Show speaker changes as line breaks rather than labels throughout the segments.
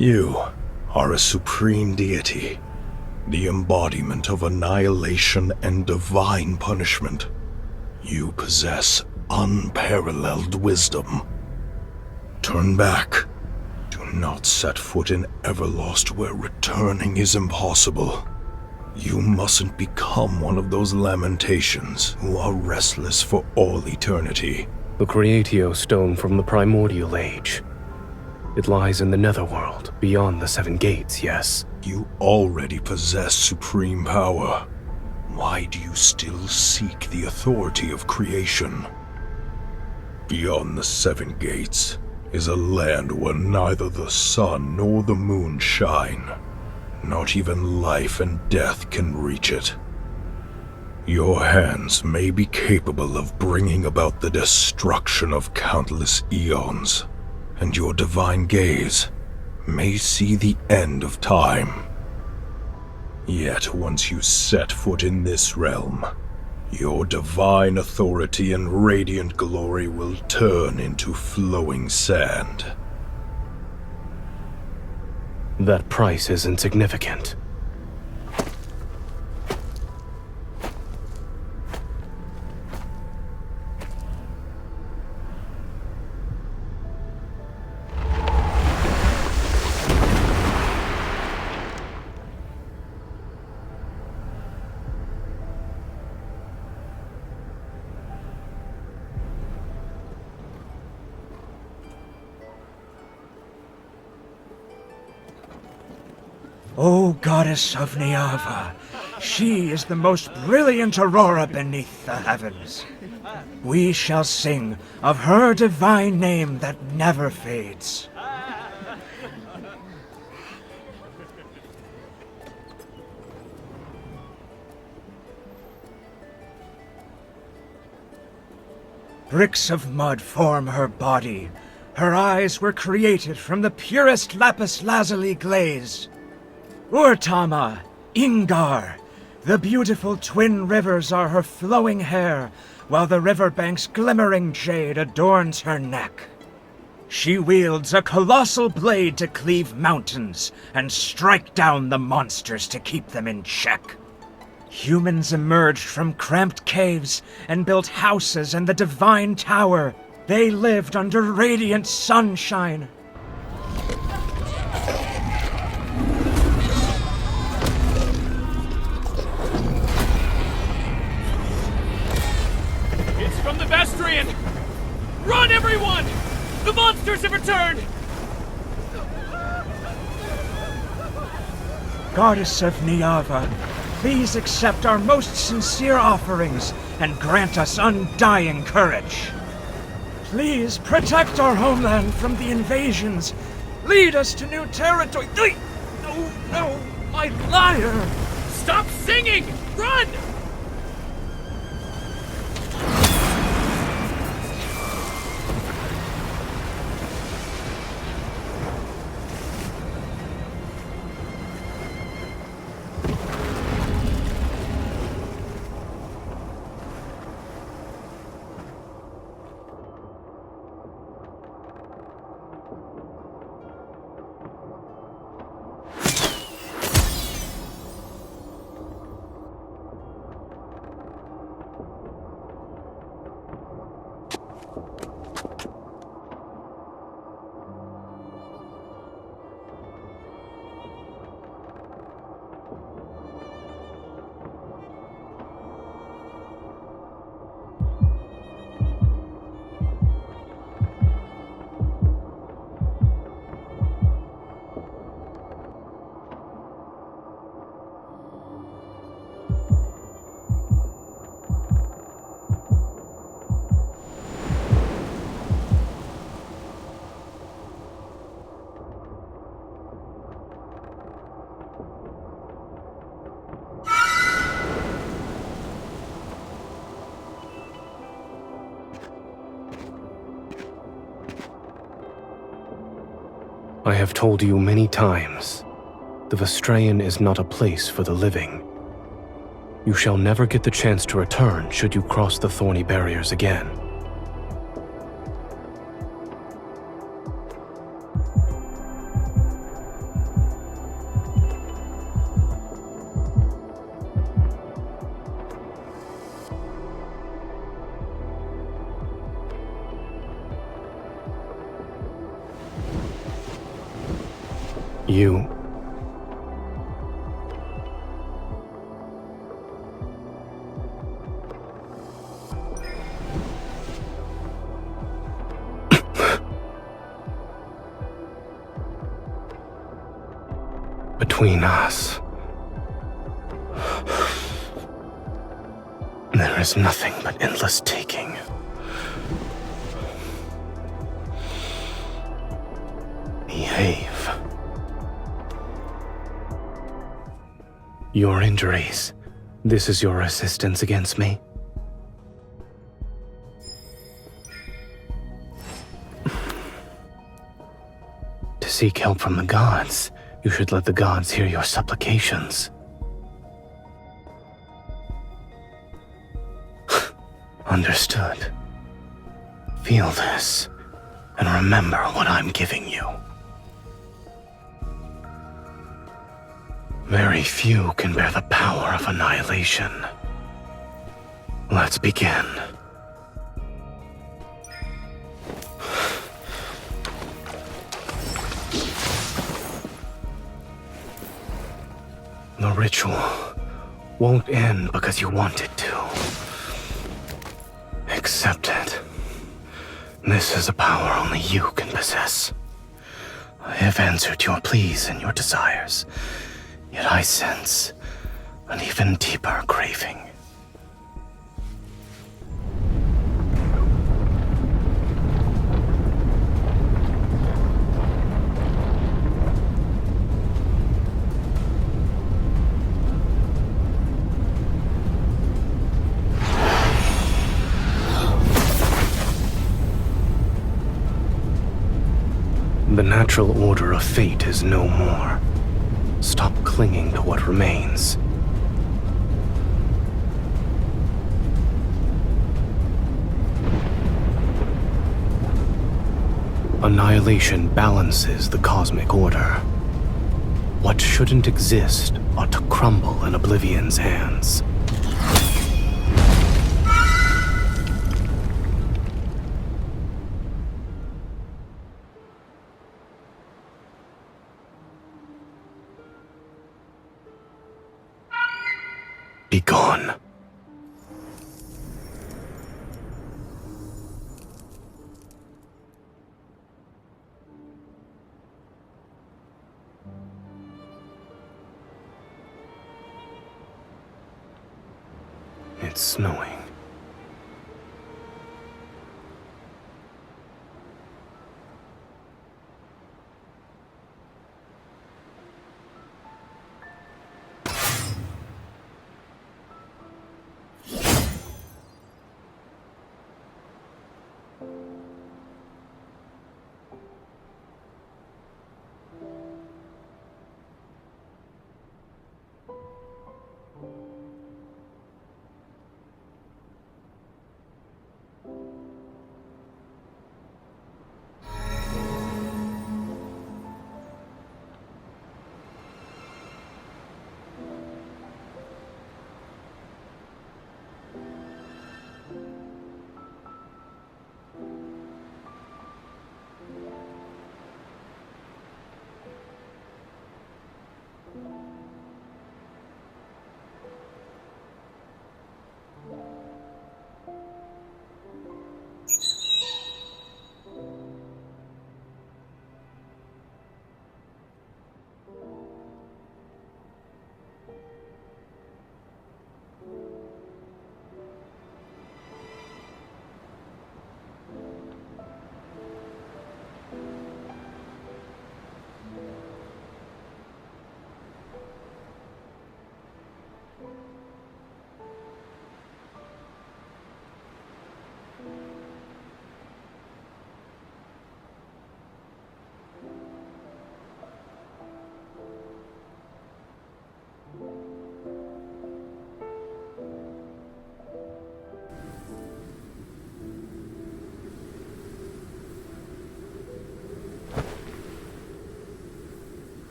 You are a supreme deity, the embodiment of annihilation and divine punishment. You possess unparalleled wisdom. Turn back. Do not set foot in Everlost where returning is impossible. You mustn't become one of those lamentations who are restless for all eternity.
The Creatio Stone from the Primordial Age. It lies in the Netherworld, beyond the Seven Gates, yes?
You already possess supreme power. Why do you still seek the authority of creation? Beyond the Seven Gates is a land where neither the sun nor the moon shine. Not even life and death can reach it. Your hands may be capable of bringing about the destruction of countless eons, and your divine gaze may see the end of time. Yet once you set foot in this realm, your divine authority and radiant glory will turn into flowing sand.
That price is insignificant.
O goddess of Niava, she is the most brilliant aurora beneath the heavens. We shall sing of her divine name that never fades. Bricks of mud form her body. Her eyes were created from the purest lapis lazuli glaze. Urtama, Ingar, the beautiful twin rivers are her flowing hair, while the riverbank's glimmering jade adorns her neck. She wields a colossal blade to cleave mountains and strike down the monsters to keep them in check. Humans emerged from cramped caves and built houses in the divine tower. They lived under radiant sunshine.
From the Vastraen! Run, everyone! The monsters have returned!
Goddess of Niava, please accept our most sincere offerings and grant us undying courage. Please protect our homeland from the invasions. Lead us to new territory. No, my lyre!
Stop singing! Run!
I have told you many times, the Vastraen is not a place for the living. You shall never get the chance to return should you cross the thorny barriers again. You... Between us, there is nothing but endless taking. Behave. Your injuries. This is your resistance against me? To seek help from the gods, you should let the gods hear your supplications. Understood. Feel this, and remember what I'm giving you. Very few can bear the power of annihilation. Let's begin. The ritual won't end because you want it to. Accept it. This is a power only you can possess. I have answered your pleas and your desires, yet I sense an even deeper craving. The natural order of fate is no more. Stop clinging to what remains. Annihilation balances the cosmic order. What shouldn't exist ought to crumble in Oblivion's hands. Be gone. It's snowing.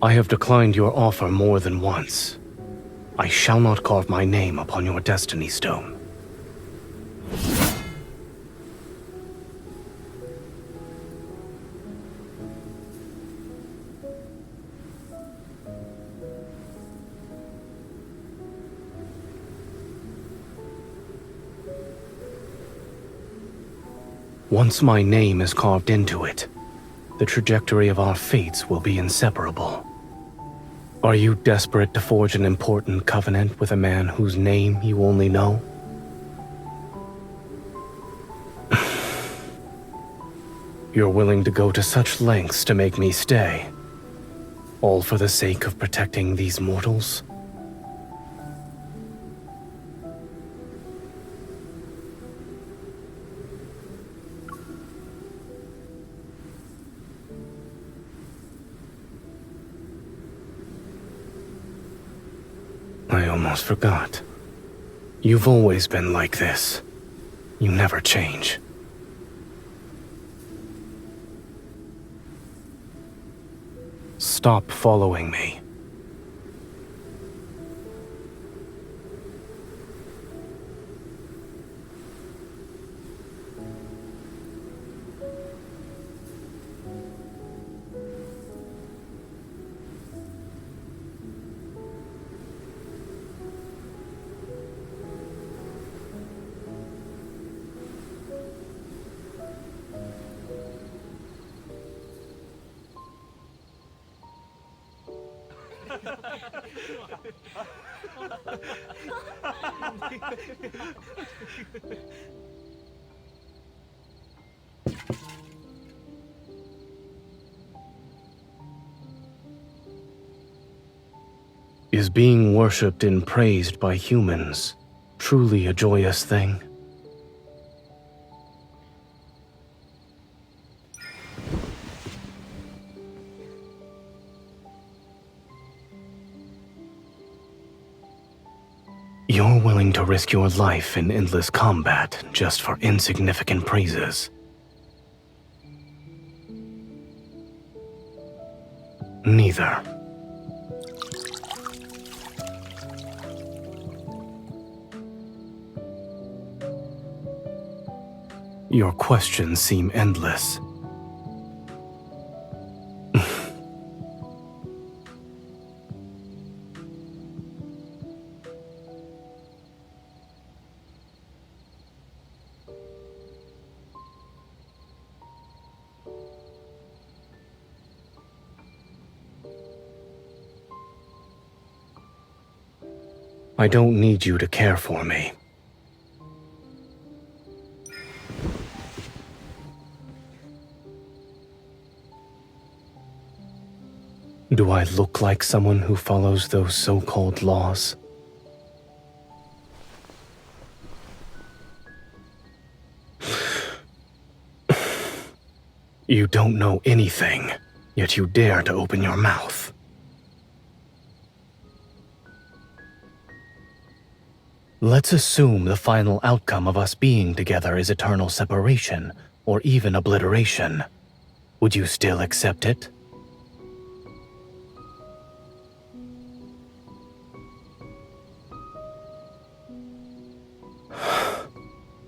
I have declined your offer more than once. I shall not carve my name upon your destiny stone. Once my name is carved into it, the trajectory of our fates will be inseparable. Are you desperate to forge an important covenant with a man whose name you only know? You're willing to go to such lengths to make me stay, all for the sake of protecting these mortals? I almost forgot. You've always been like this. You never change. Stop following me. Is being worshipped and praised by humans truly a joyous thing? You're willing to risk your life in endless combat just for insignificant praises. Neither. Your questions seem endless. I don't need you to care for me. Do I look like someone who follows those so-called laws? You don't know anything, yet you dare to open your mouth. Let's assume the final outcome of us being together is eternal separation, or even obliteration. Would you still accept it?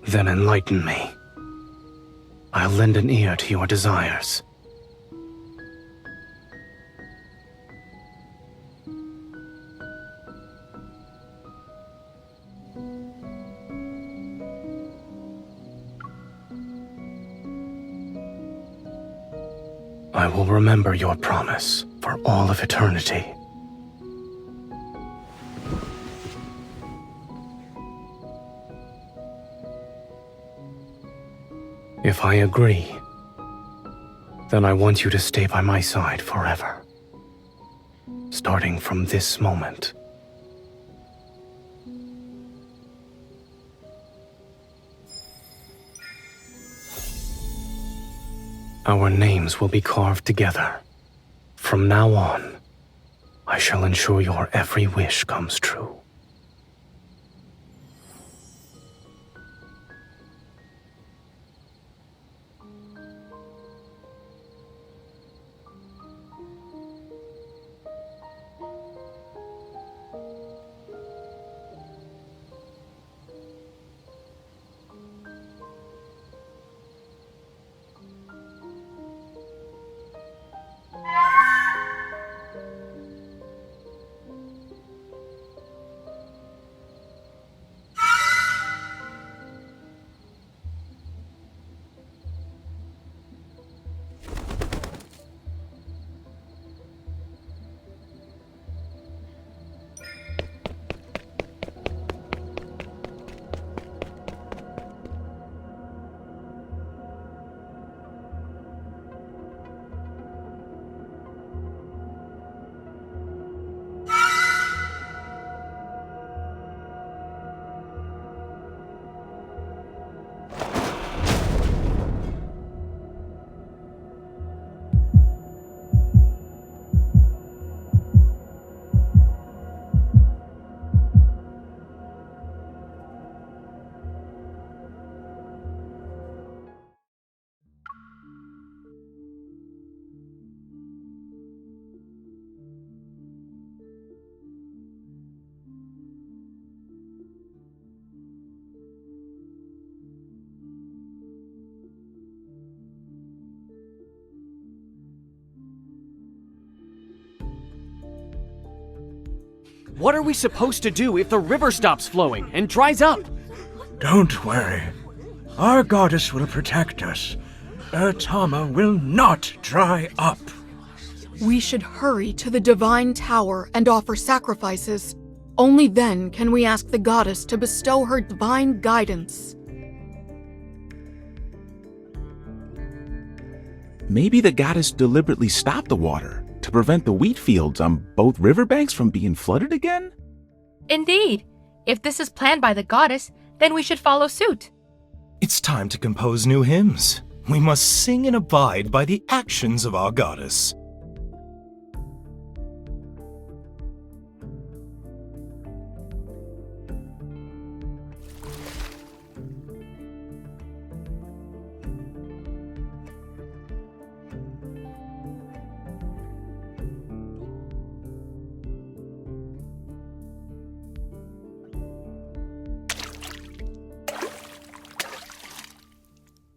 Then enlighten me. I'll lend an ear to your desires. I will remember your promise for all of eternity. If I agree, then I want you to stay by my side forever, starting from this moment. Our names will be carved together. From now on, I shall ensure your every wish comes true.
What are we supposed to do if the river stops flowing and dries up?
Don't worry. Our goddess will protect us. Tama will not dry up.
We should hurry to the divine tower and offer sacrifices. Only then can we ask the goddess to bestow her divine guidance.
Maybe the goddess deliberately stopped the water to prevent the wheat fields on both riverbanks from being flooded again?
Indeed. If this is planned by the goddess, then we should follow suit.
It's time to compose new hymns. We must sing and abide by the actions of our goddess.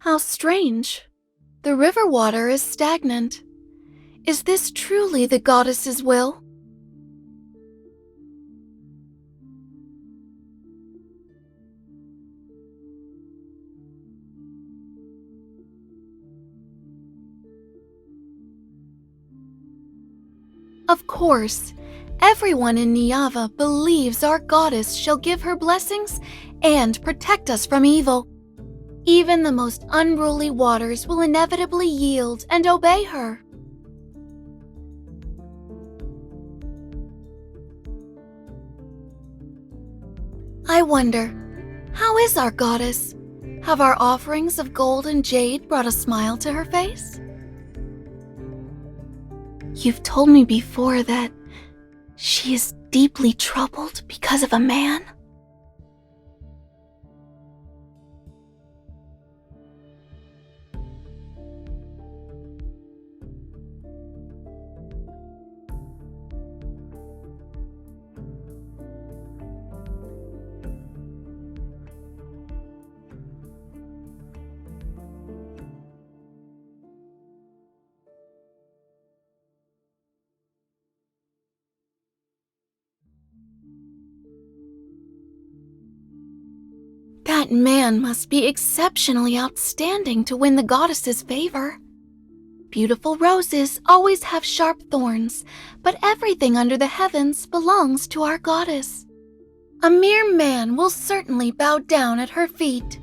How strange. The river water is stagnant. Is this truly the goddess's will? Of course, everyone in Niava believes our goddess shall give her blessings and protect us from evil. Even the most unruly waters will inevitably yield and obey her. I wonder, how is our goddess? Have our offerings of gold and jade brought a smile to her face? You've told me before that she is deeply troubled because of a man. That man must be exceptionally outstanding to win the goddess's favor. Beautiful roses always have sharp thorns, but everything under the heavens belongs to our goddess. A mere man will certainly bow down at her feet.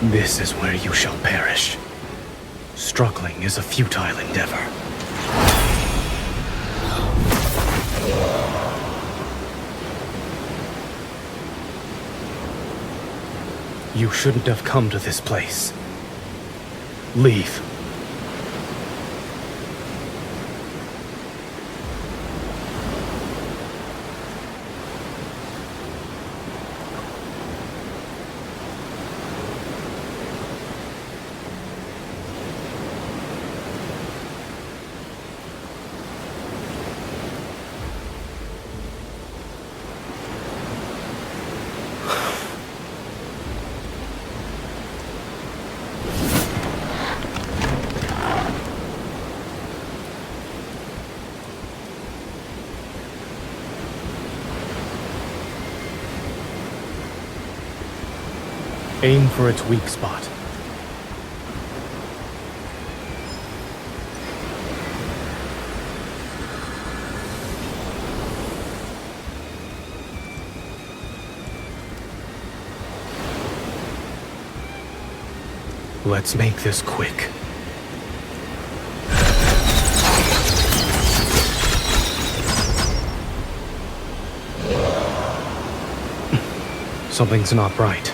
This is where you shall perish. Struggling is a futile endeavor. You shouldn't have come to this place. Leave. Aim for its weak spot. Let's make this quick. Something's not right.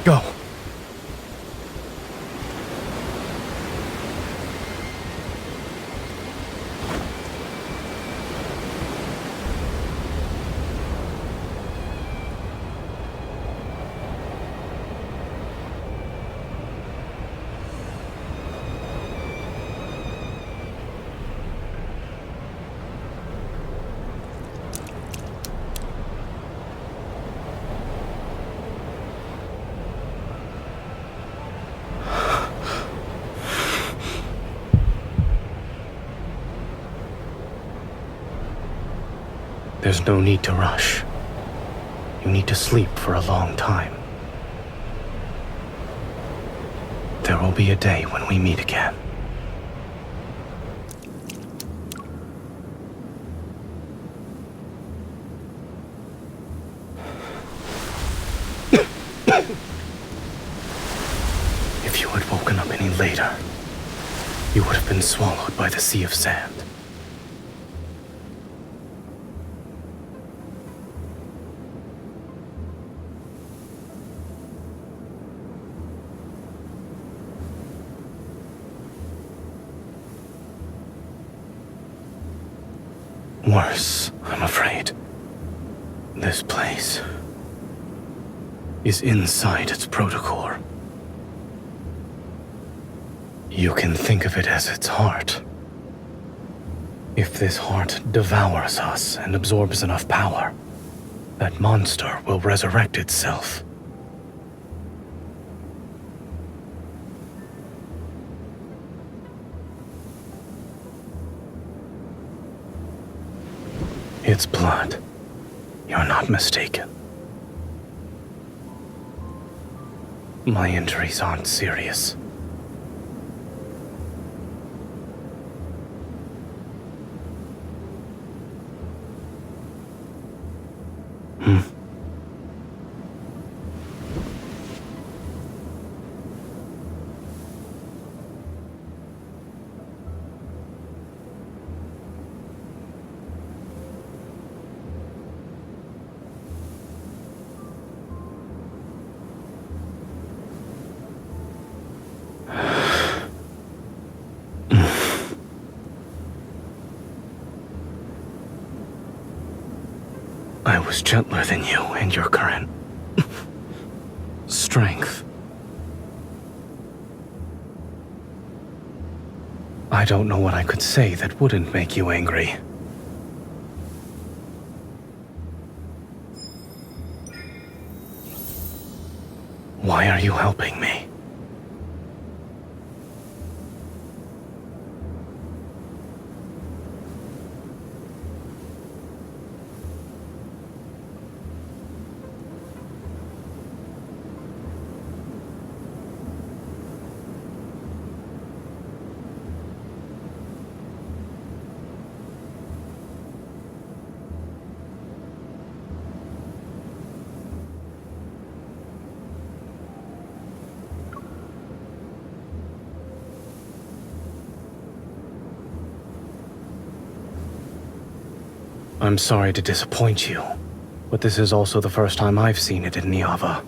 Go. There's no need to rush. You need to sleep for a long time. There will be a day when we meet again. If you had woken up any later, you would have been swallowed by the sea of sand. Worse, I'm afraid. This place is inside its protocore. You can think of it as its heart. If this heart devours us and absorbs enough power, that monster will resurrect itself. It's blood. You're not mistaken. My injuries aren't serious. I was gentler than you and your current strength. I don't know what I could say that wouldn't make you angry. Why are you helping me? I'm sorry to disappoint you, but this is also the first time I've seen it in Niava.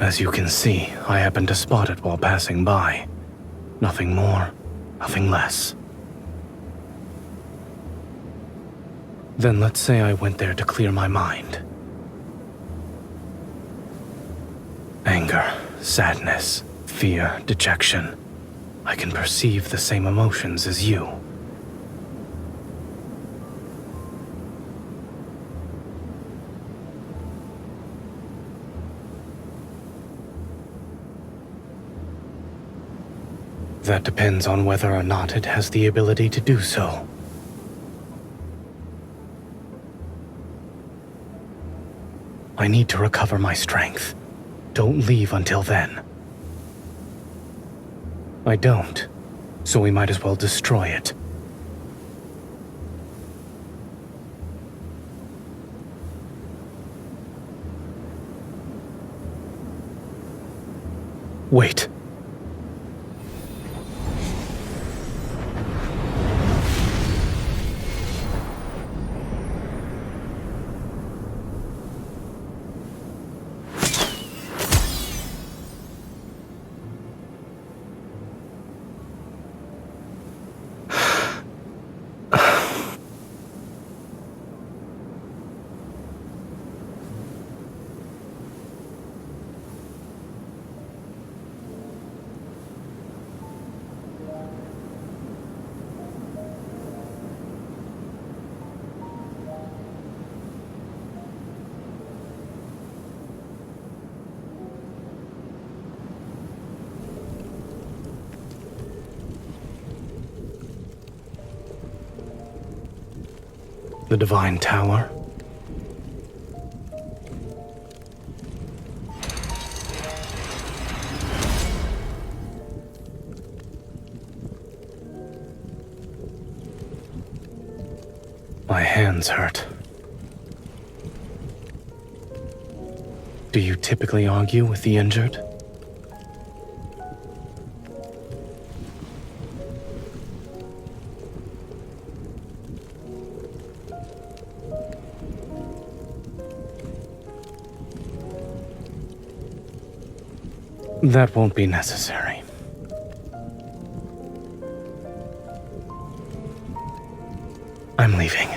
As you can see, I happened to spot it while passing by. Nothing more, nothing less. Then let's say I went there to clear my mind. Anger, sadness, fear, dejection. I can perceive the same emotions as you. That depends on whether or not it has the ability to do so. I need to recover my strength. Don't leave until then. I don't, so we might as well destroy it. Wait. The Divine Tower? My hands hurt. Do you typically argue with the injured? That won't be necessary. I'm leaving.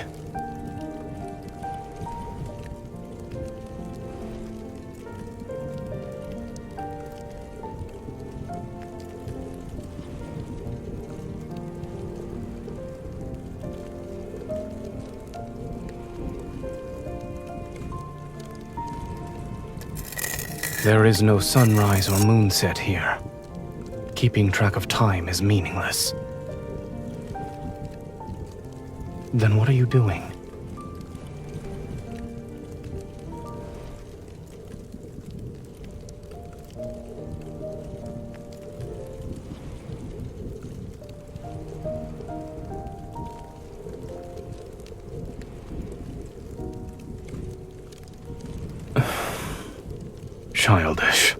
There is no sunrise or moonset here. Keeping track of time is meaningless. Then what are you doing? Childish.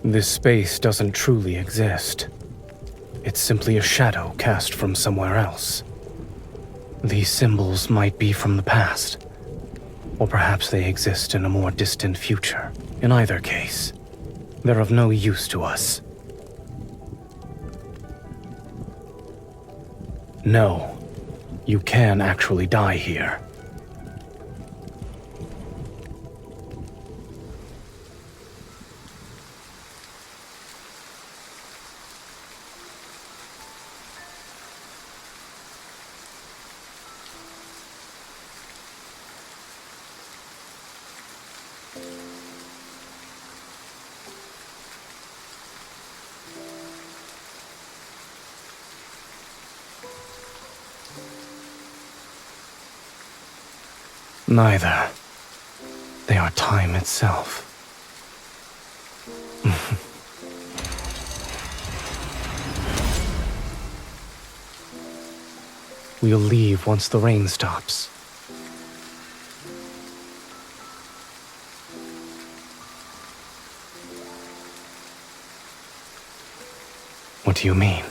This space doesn't truly exist. It's simply a shadow cast from somewhere else. These symbols might be from the past, or perhaps they exist in a more distant future. In either case, they're of no use to us. No, you can actually die here. Neither. They are time itself. We'll leave once the rain stops. What do you mean?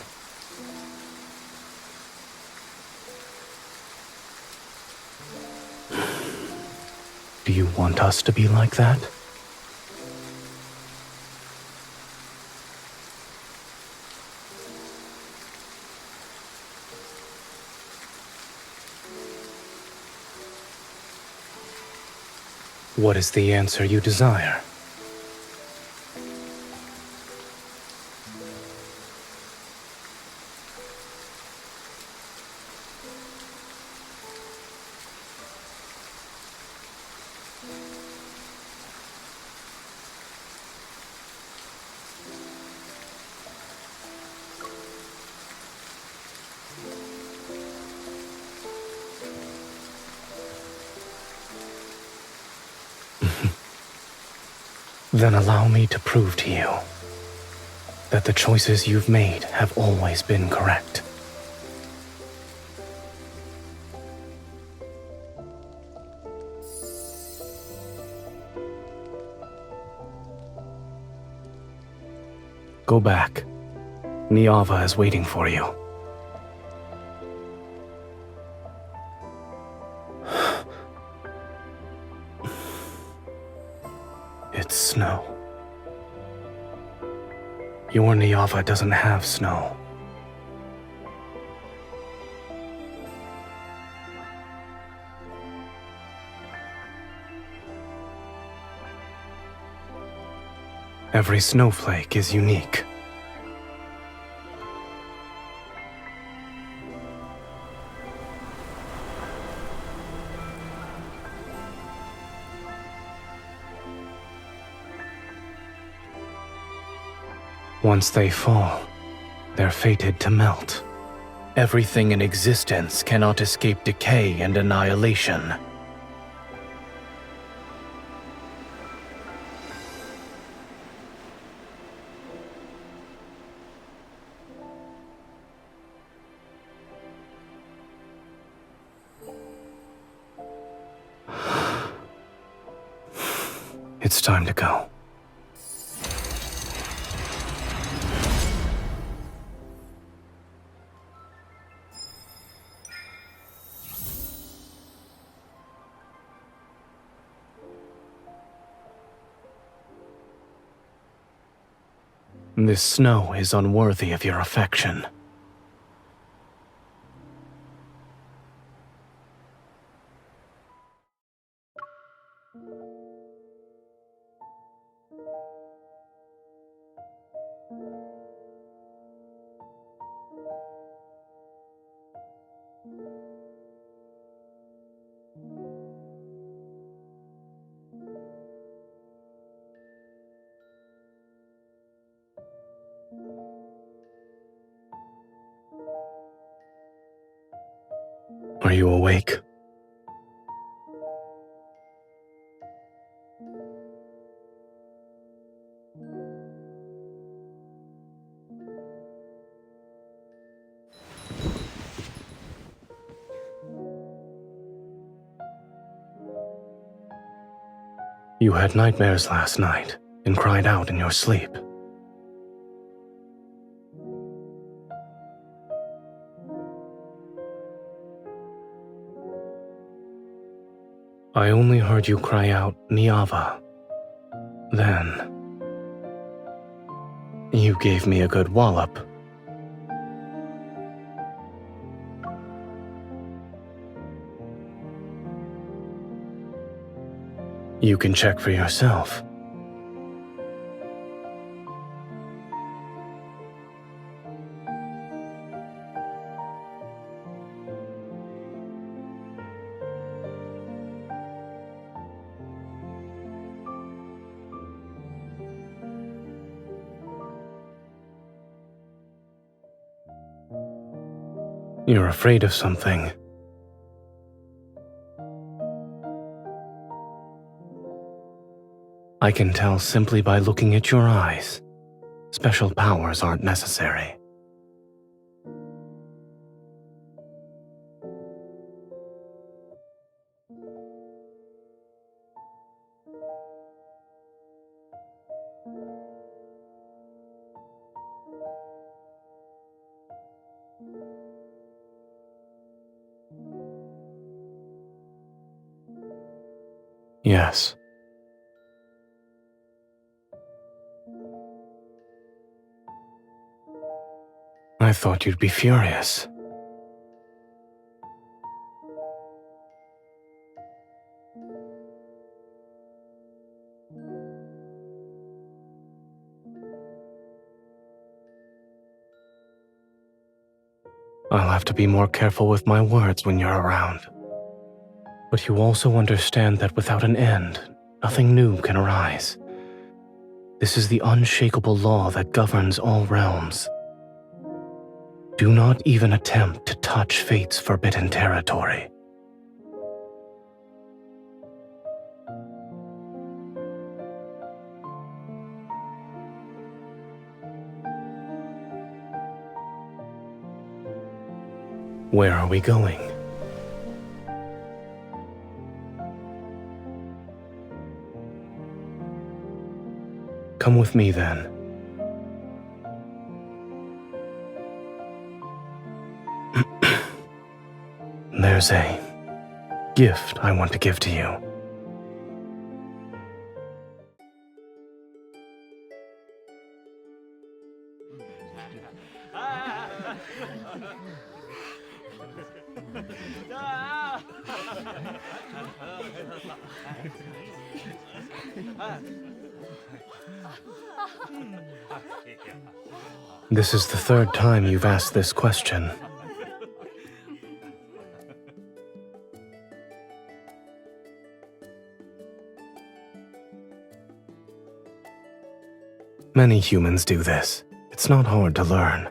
Do you want us to be like that? What is the answer you desire? Then allow me to prove to you that the choices you've made have always been correct. Go back. Niava is waiting for you. It's snow. Your Niava doesn't have snow. Every snowflake is unique. Once they fall, they're fated to melt. Everything in existence cannot escape decay and annihilation. It's time to go. This snow is unworthy of your affection. Are you awake? You had nightmares last night and cried out in your sleep. I only heard you cry out, Niava. Then, you gave me a good wallop. You can check for yourself. You're afraid of something. I can tell simply by looking at your eyes. Special powers aren't necessary. Yes. I thought you'd be furious. have to be more careful with my words when you're around. But you also understand that without an end, nothing new can arise. This is the unshakable law that governs all realms. Do not even attempt to touch fate's forbidden territory. Where are we going? Come with me then. There's a gift I want to give to you. This is the third time you've asked this question. Many humans do this. It's not hard to learn.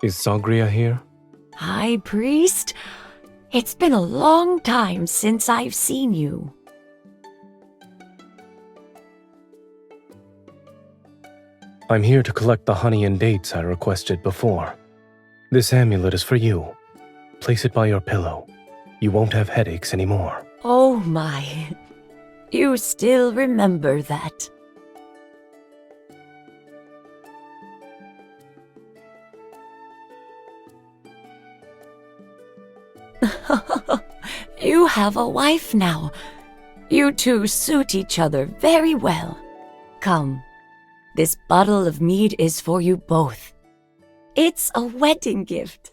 Is Sagria here?
High Priest? It's been a long time since I've seen you.
I'm here to collect the honey and dates I requested before. This amulet is for you. Place it by your pillow. You won't have headaches anymore.
Oh my. You still remember that. You have a wife now. You two suit each other very well. Come, this bottle of mead is for you both. It's a wedding gift.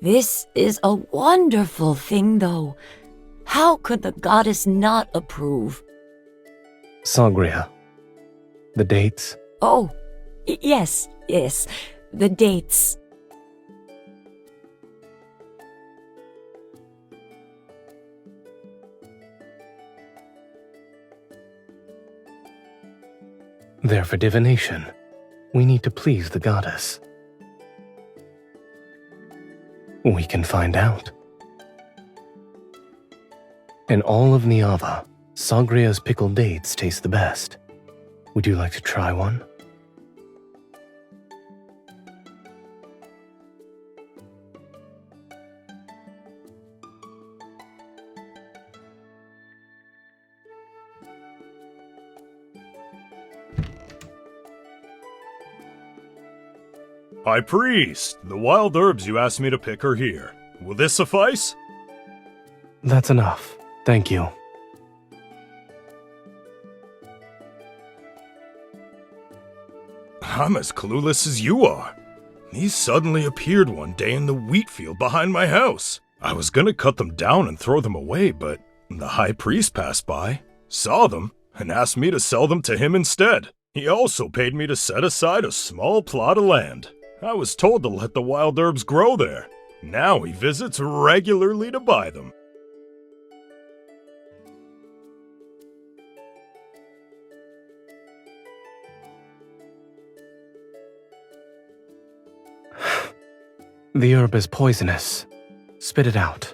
This is a wonderful thing, though. How could the goddess not approve?
Sagria. The dates?
Oh, yes, the dates.
They're for divination. We need to please the goddess. We can find out. In all of Niava, Sagria's pickled dates taste the best. Would you like to try one?
High Priest, the wild herbs you asked me to pick are here. Will this suffice?
That's enough. Thank you.
I'm as clueless as you are. These suddenly appeared one day in the wheat field behind my house. I was gonna cut them down and throw them away, but the High Priest passed by, saw them, and asked me to sell them to him instead. He also paid me to set aside a small plot of land. I was told to let the wild herbs grow there. Now he visits regularly to buy them.
The herb is poisonous. Spit it out.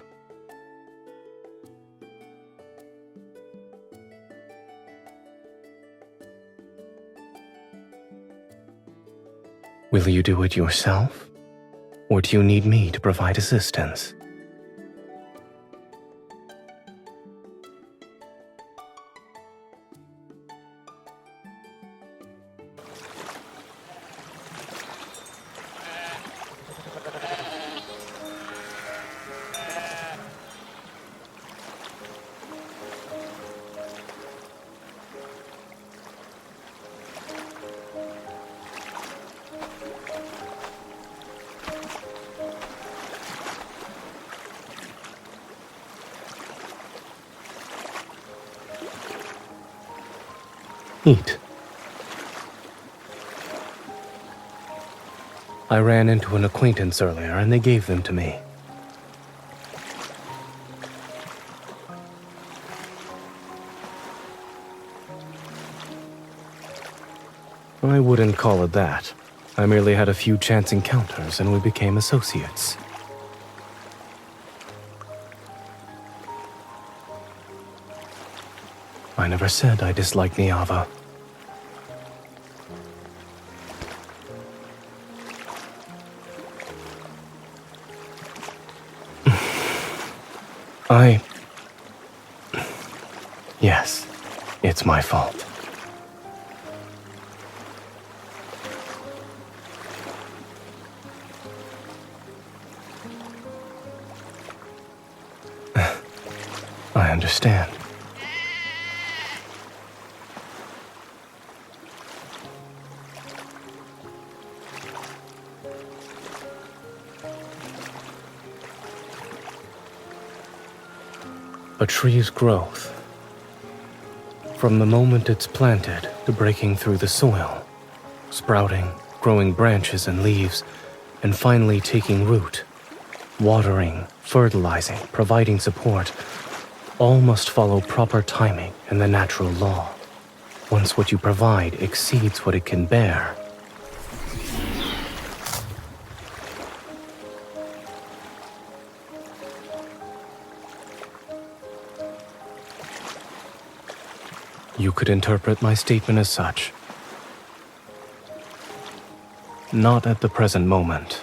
Will you do it yourself? Or do you need me to provide assistance? Eat. I ran into an acquaintance earlier and they gave them to me. I wouldn't call it that. I merely had a few chance encounters and we became associates. I never said I disliked Niava. Yes, it's my fault. I understand. A tree's growth. From the moment it's planted to breaking through the soil, sprouting, growing branches and leaves, and finally taking root, watering, fertilizing, providing support, all must follow proper timing and the natural law. Once what you provide exceeds what it can bear, you could interpret my statement as such. Not at the present moment.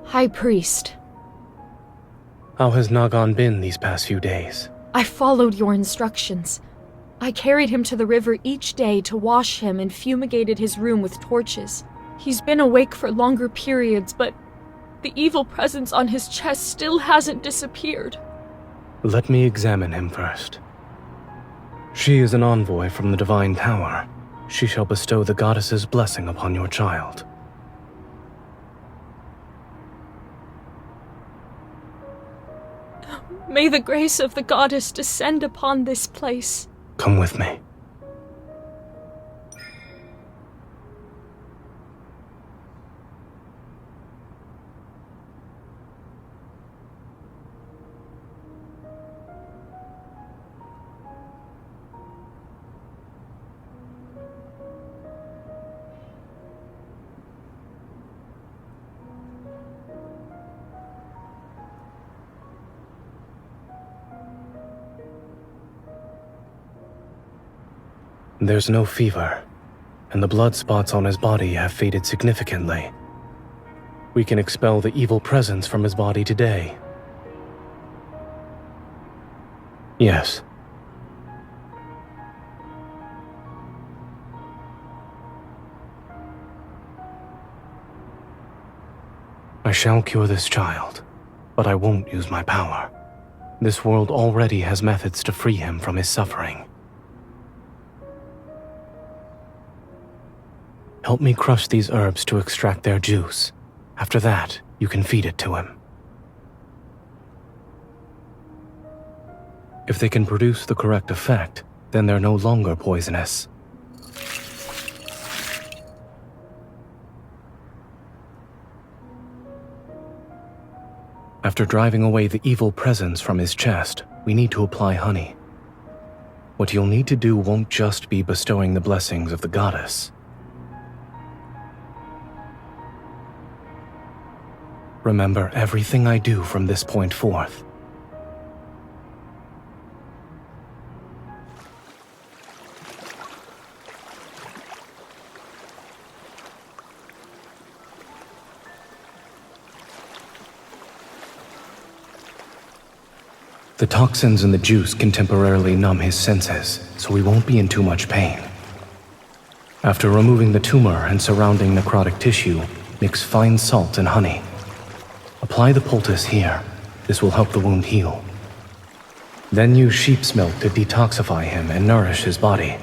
High Priest.
How has Nagan been these past few days?
I followed your instructions. I carried him to the river each day to wash him and fumigated his room with torches. He's been awake for longer periods, but the evil presence on his chest still hasn't disappeared.
Let me examine him first. She is an envoy from the Divine Tower. She shall bestow the goddess's blessing upon your child.
May the grace of the goddess descend upon this place.
Come with me. There's no fever, and the blood spots on his body have faded significantly. We can expel the evil presence from his body today. Yes. I shall cure this child, but I won't use my power. This world already has methods to free him from his suffering. Help me crush these herbs to extract their juice. After that, you can feed it to him. If they can produce the correct effect, then they're no longer poisonous. After driving away the evil presence from his chest, we need to apply honey. What you'll need to do won't just be bestowing the blessings of the goddess. Remember everything I do from this point forth. The toxins in the juice can temporarily numb his senses, so he won't be in too much pain. After removing the tumor and surrounding necrotic tissue, mix fine salt and honey. Apply the poultice here. This will help the wound heal. Then use sheep's milk to detoxify him and nourish his body.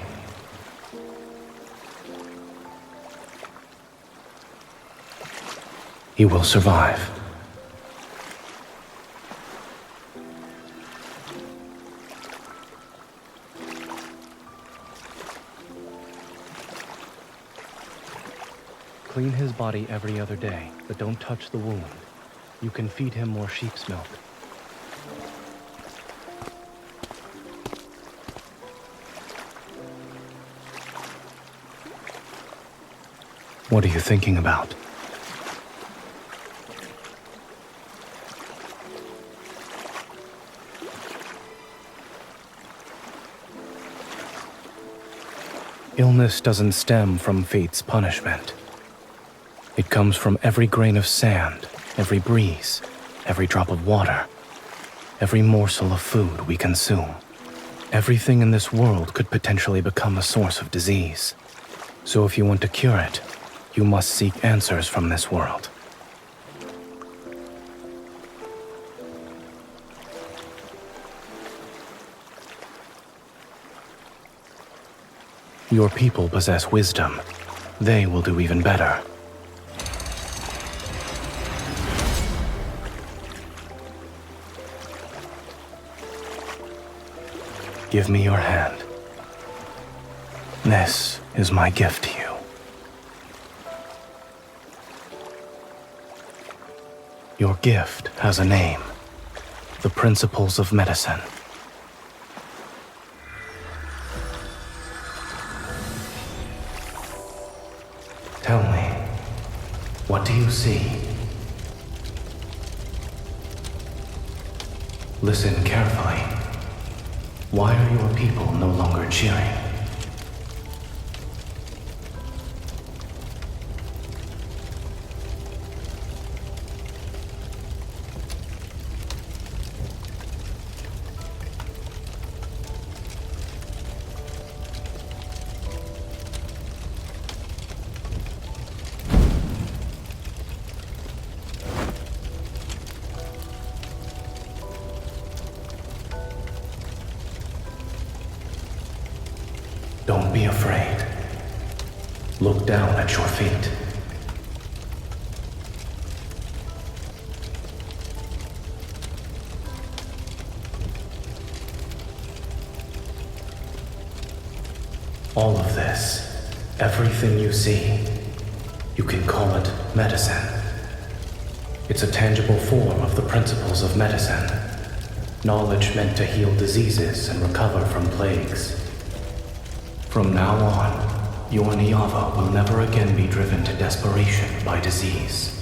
He will survive. Clean his body every other day, but don't touch the wound. You can feed him more sheep's milk. What are you thinking about? Illness doesn't stem from fate's punishment. It comes from every grain of sand, every breeze, every drop of water, every morsel of food we consume. Everything in this world could potentially become a source of disease. So if you want to cure it, you must seek answers from this world. Your people possess wisdom. They will do even better. Give me your hand. This is my gift to you. Your gift has a name. The Principles of Medicine. Tell me, what do you see? Listen carefully. Why are your people no longer cheering? Don't be afraid. Look down at your feet. All of this, everything you see, you can call it medicine. It's a tangible form of the principles of medicine. Knowledge meant to heal diseases and recover from plagues. From now on, your Niava will never again be driven to desperation by disease.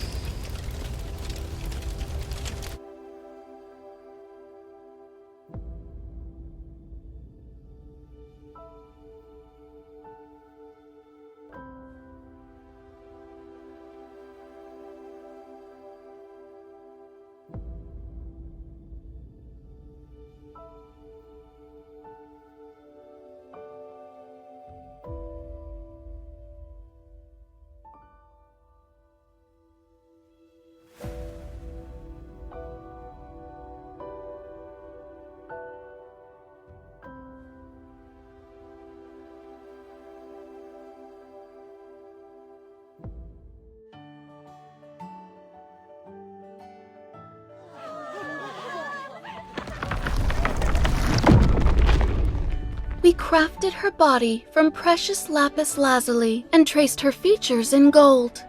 We crafted her body from precious lapis lazuli and traced her features in gold.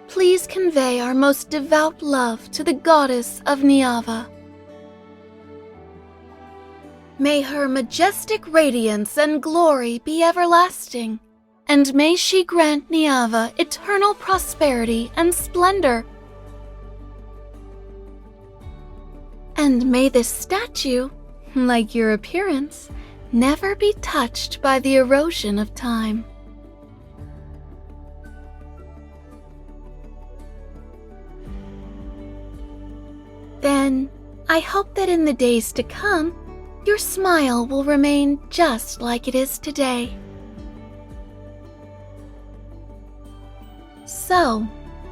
Please convey our most devout love to the goddess of Niava. May her majestic radiance and glory be everlasting, and may she grant Niava eternal prosperity and splendor. And may this statue, like your appearance, never be touched by the erosion of time. Then, I hope that in the days to come, your smile will remain just like it is today. So,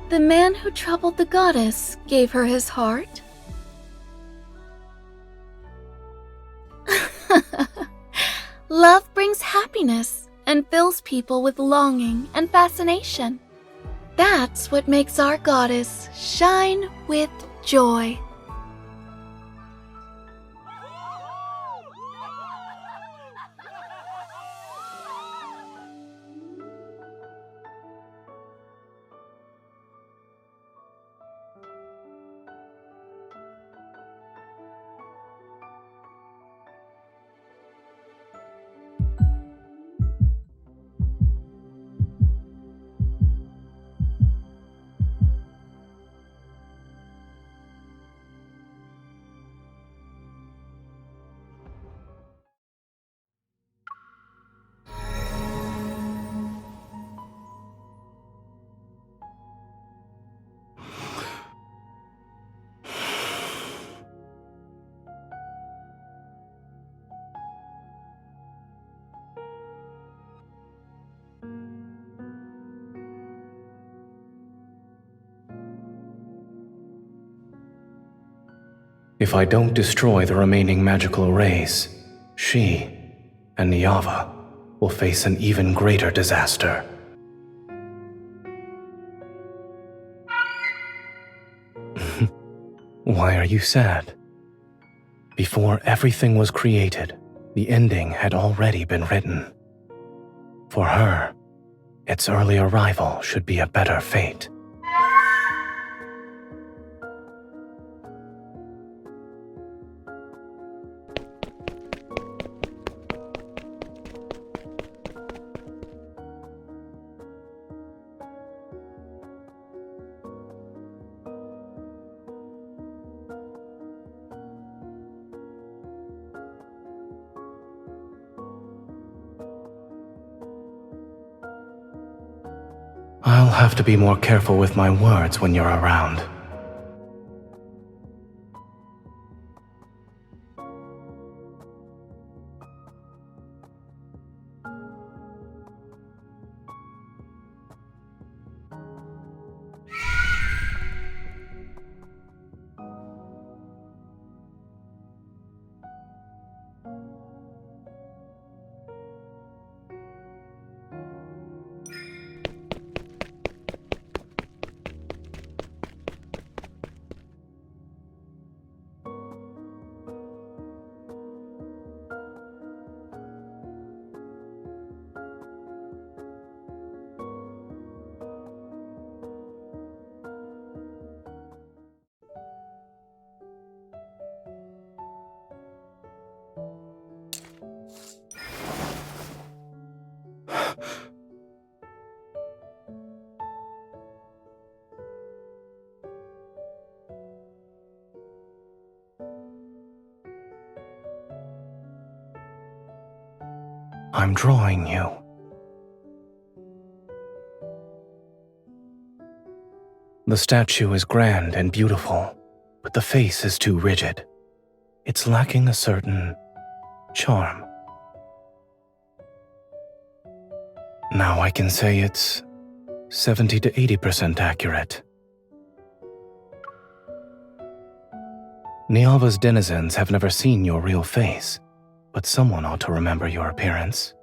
the man who troubled the goddess gave her his heart? Love brings happiness and fills people with longing and fascination. That's what makes our goddess shine with joy.
If I don't destroy the remaining magical arrays, she and Niava will face an even greater disaster. Why are you sad? Before everything was created, the ending had already been written. For her, its early arrival should be a better fate. I'll have to be more careful with my words when you're around. I'm drawing you. The statue is grand and beautiful, but the face is too rigid. It's lacking a certain charm. Now I can say it's 70 to 80% accurate. Niava's denizens have never seen your real face, but someone ought to remember your appearance.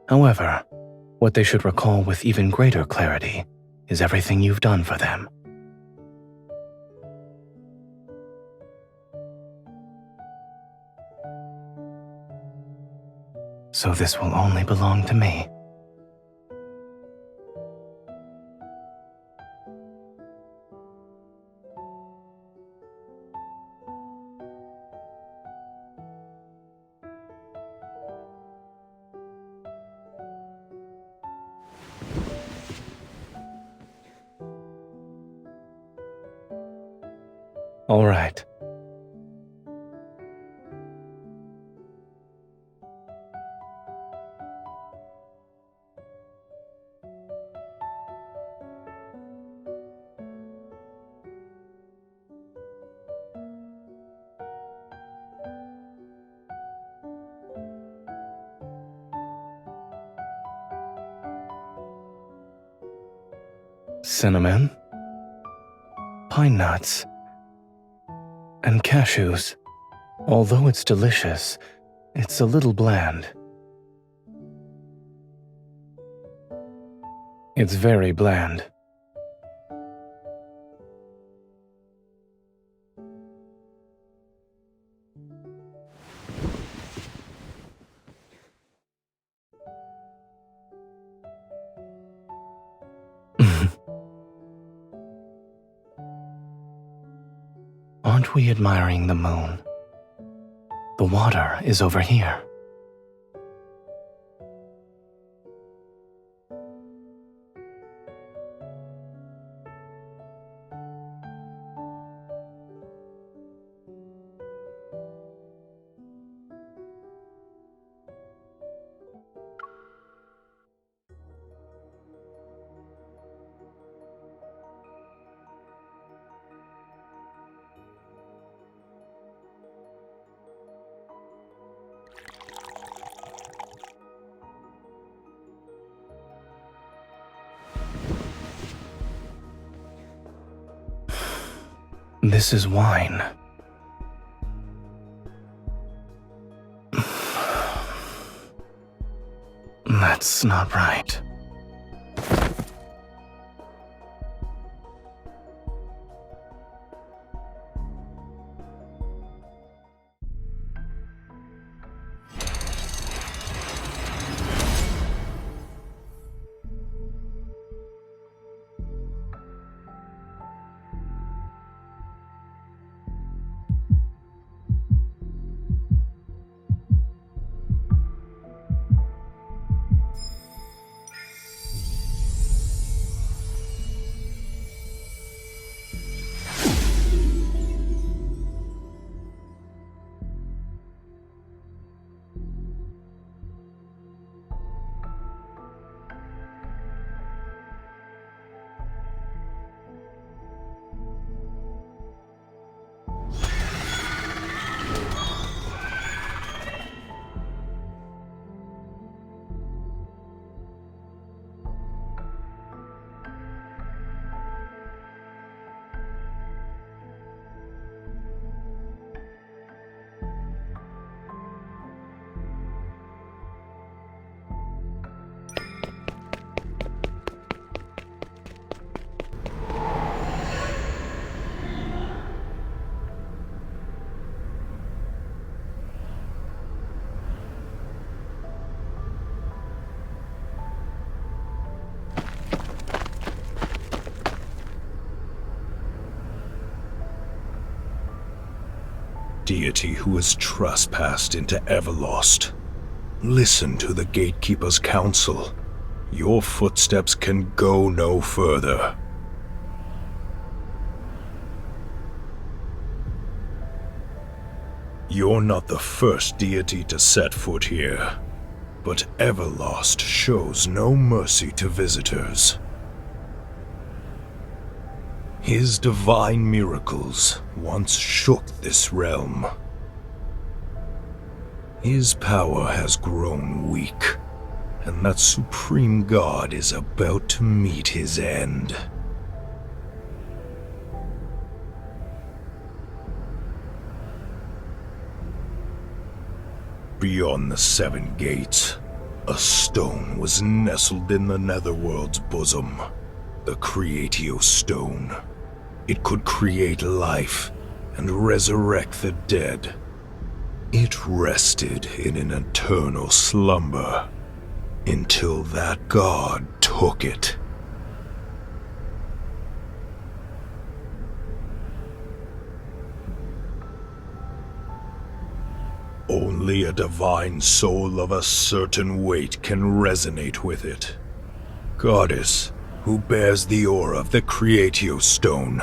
However, what they should recall with even greater clarity is everything you've done for them. So this will only belong to me. All right. Cinnamon, pine nuts, and cashews. Although it's delicious, it's a little bland. It's very bland. Aren't we admiring the moon? The water is over here. This is wine. That's not right.
Deity who has trespassed into Everlost, listen to the Gatekeeper's counsel. Your footsteps can go no further. You're not the first deity to set foot here, but Everlost shows no mercy to visitors. His divine miracles once shook this realm. His power has grown weak, and that supreme god is about to meet his end. Beyond the seven gates, a stone was nestled in the Netherworld's bosom, the Creatio Stone. It could create life and resurrect the dead. It rested in an eternal slumber until that god took it. Only a divine soul of a certain weight can resonate with it. Goddess, who bears the aura of the Creatio Stone,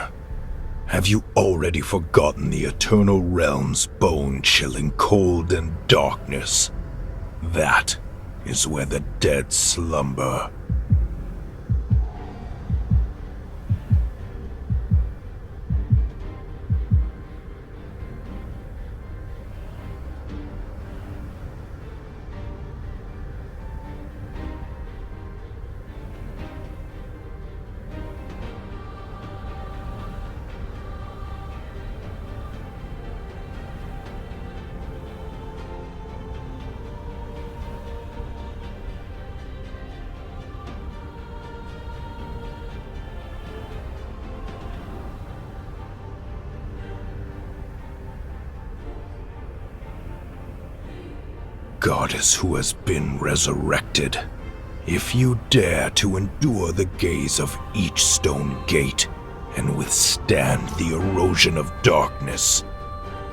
have you already forgotten the eternal realm's bone-chilling cold and darkness? That is where the dead slumber. goddess who has been resurrected. If you dare to endure the gaze of each stone gate and withstand the erosion of darkness,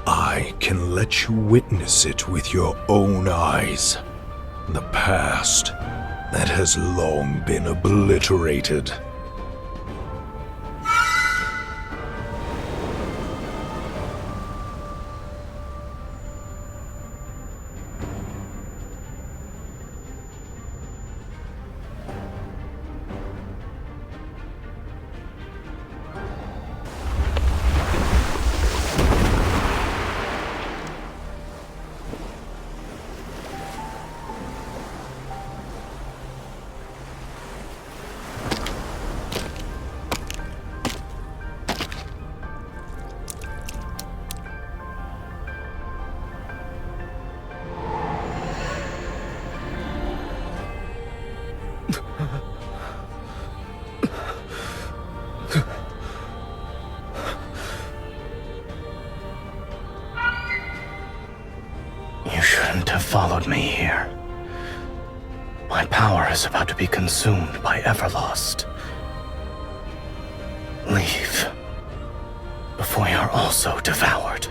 I can let you witness it with your own eyes. The past that has long been obliterated.
You shouldn't have followed me here. My power is about to be consumed by Everlost. Leave, before you're also devoured.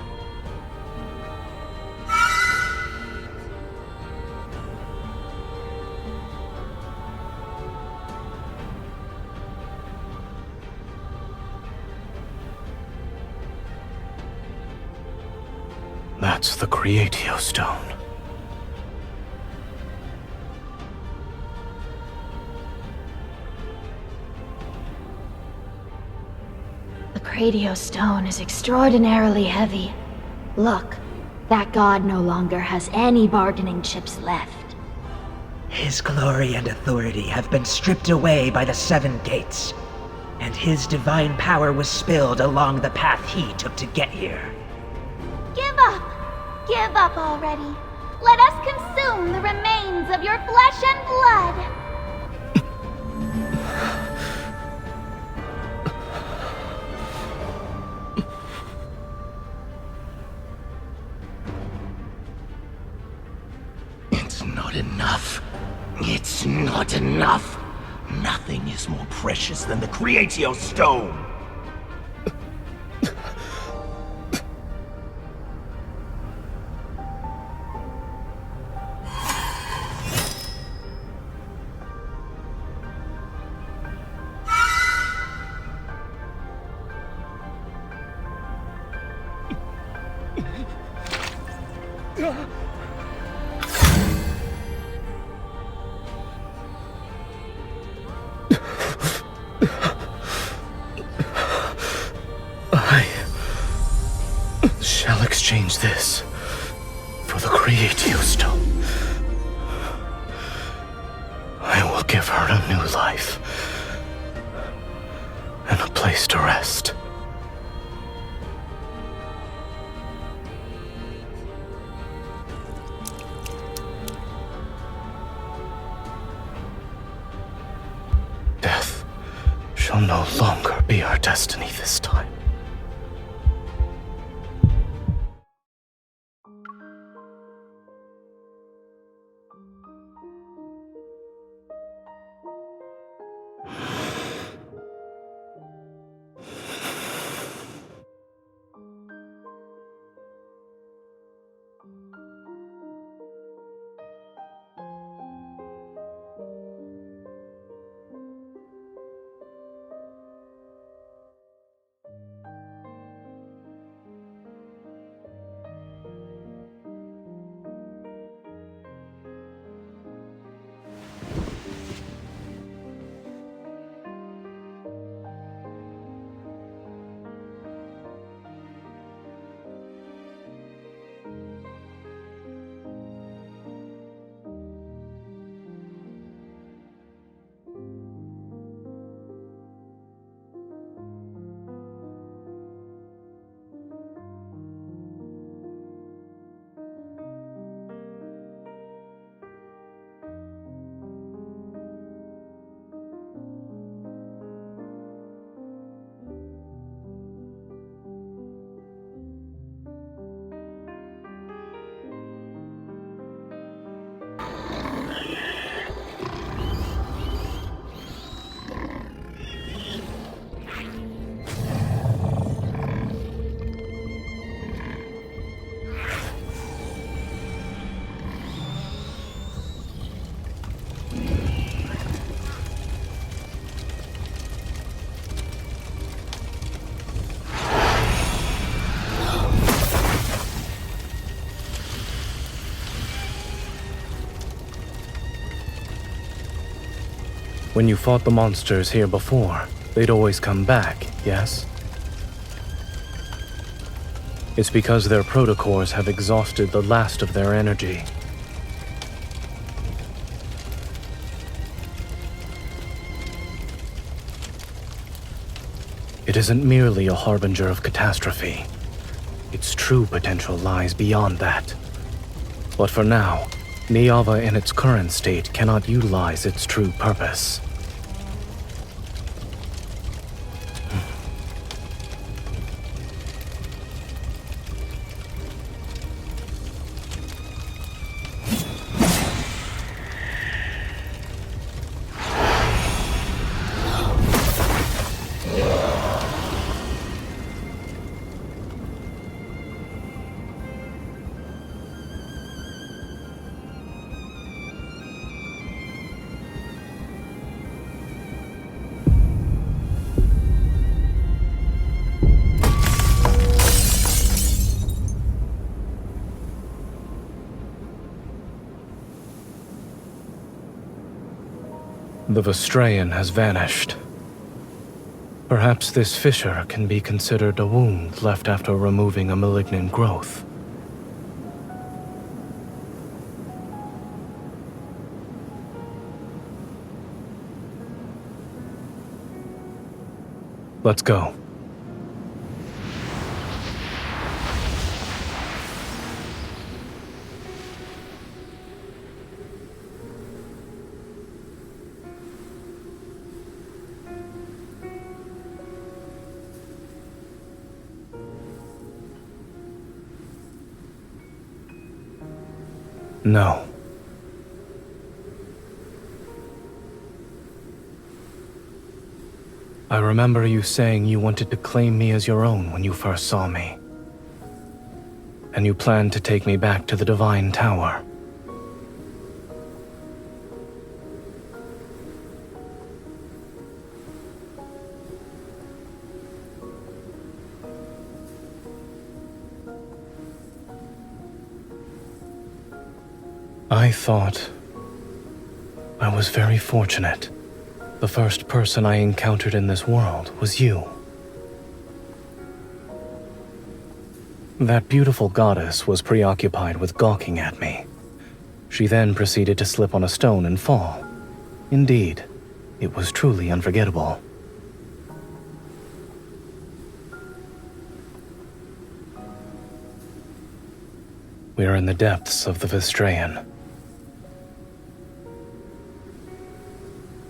That's the Creatio Stone.
The Creatio Stone is extraordinarily heavy. Look, that god no longer has any bargaining chips left.
His glory and authority have been stripped away by the Seven Gates, and his divine power was spilled along the path he took to get here.
Give up! Give up already! Let us consume the remains of your flesh and blood!
It's not enough. It's not enough. Nothing is more precious than the Creatio Stone.
I shall exchange this for the Creatio Stone. I will give her a new life and a place to rest. Death shall no longer be our destiny this time. When you fought the monsters here before, they'd always come back, yes? It's because their protocores have exhausted the last of their energy. It isn't merely a harbinger of catastrophe. Its true potential lies beyond that. But for now, Niava in its current state cannot utilize its true purpose. The Vastraen has vanished. Perhaps this fissure can be considered a wound left after removing a malignant growth. Let's go. No. I remember you saying you wanted to claim me as your own when you first saw me. And you planned to take me back to the Divine Tower. I thought I was very fortunate. The first person I encountered in this world was you. That beautiful goddess was preoccupied with gawking at me. She then proceeded to slip on a stone and fall. Indeed, it was truly unforgettable. We are in the depths of the Vastraen.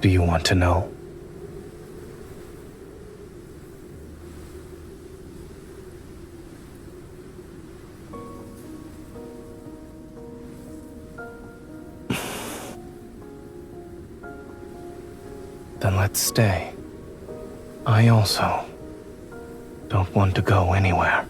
Do you want to know? Then let's stay. I also don't want to go anywhere.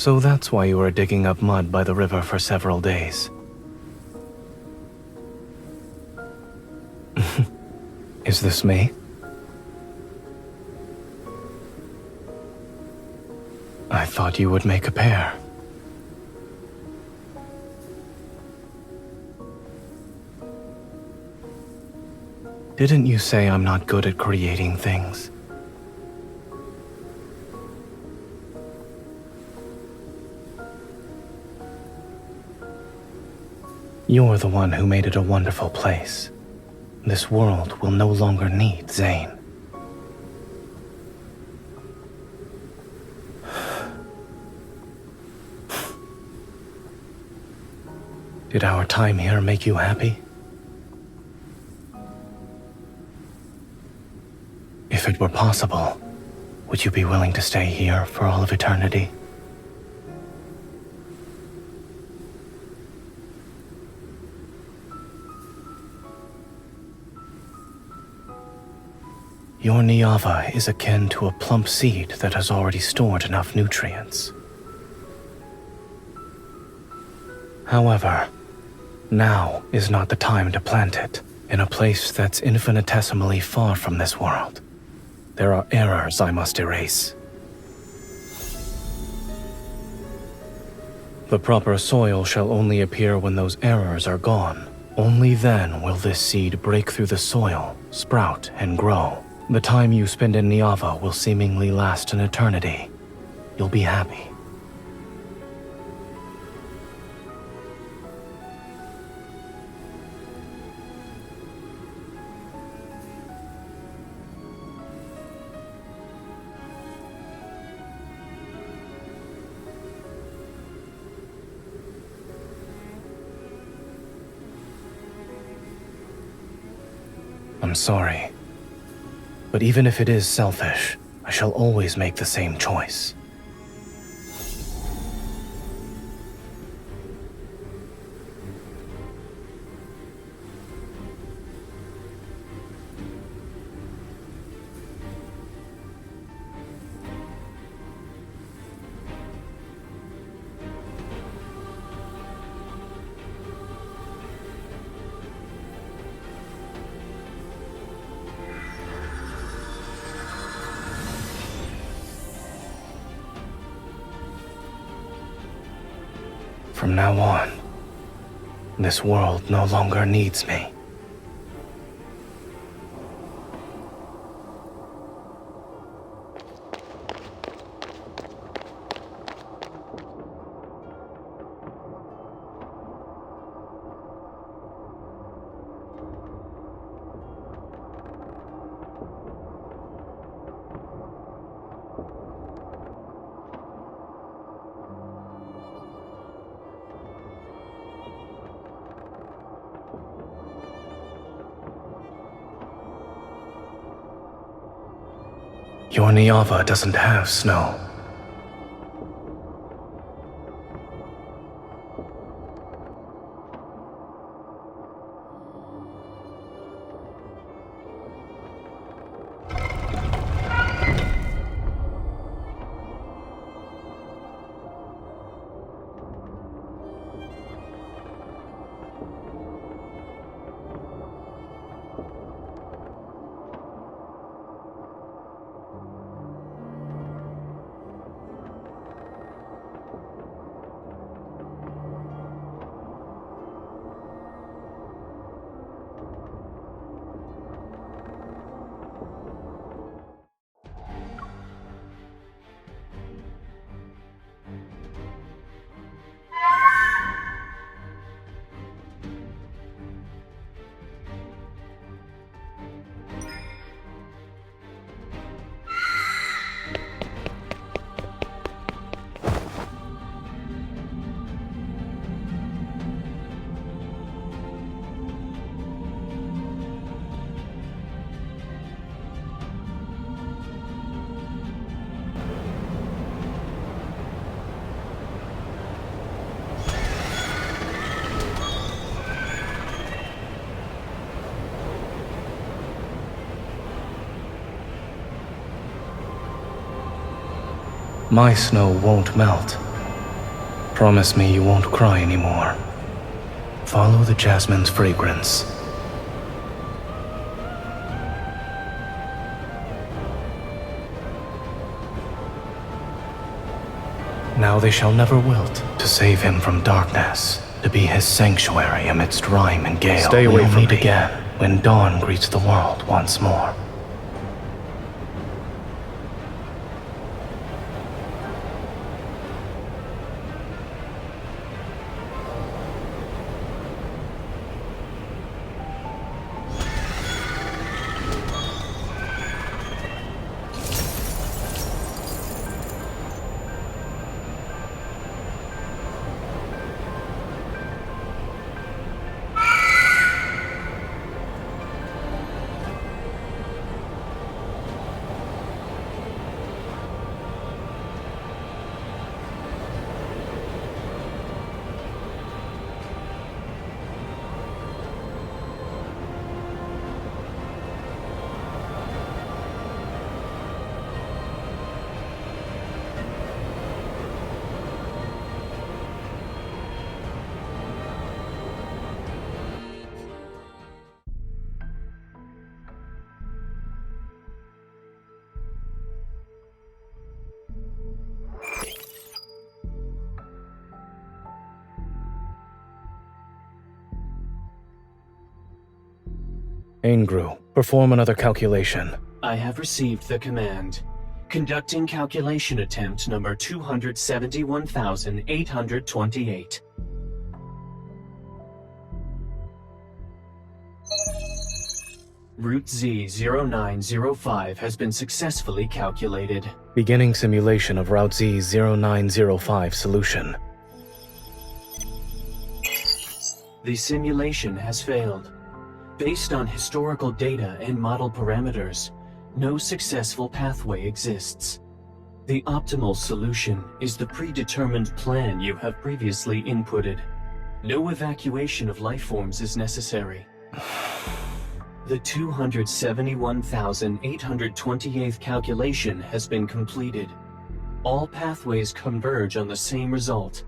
So that's why you were digging up mud by the river for several days. Is this me? I thought you would make a pair. Didn't you say I'm not good at creating things? You're the one who made it a wonderful place. This world will no longer need Zayne. Did our time here make you happy? If it were possible, would you be willing to stay here for all of eternity? Your Niava is akin to a plump seed that has already stored enough nutrients. However, now is not the time to plant it in a place that's infinitesimally far from this world. There are errors I must erase. The proper soil shall only appear when those errors are gone. Only then will this seed break through the soil, sprout, and grow. The time you spend in Niava will seemingly last an eternity. You'll be happy. I'm sorry. But even if it is selfish, I shall always make the same choice. From now on, this world no longer needs me. Your Niava doesn't have snow. My snow won't melt. Promise me you won't cry anymore. Follow the jasmine's fragrance. Now they shall never wilt. To save him from darkness, to be his sanctuary amidst rime and gale. Stay away from me. We'll meet again when dawn greets the world once more. Angru, perform another calculation.
I have received the command. Conducting calculation attempt number 271,828. Root Z0905 has been successfully calculated.
Beginning simulation of Route Z0905 solution.
The simulation has failed. Based on historical data and model parameters, no successful pathway exists. The optimal solution is the predetermined plan you have previously inputted. No evacuation of life forms is necessary. The 271,828th calculation has been completed. All pathways converge on the same result.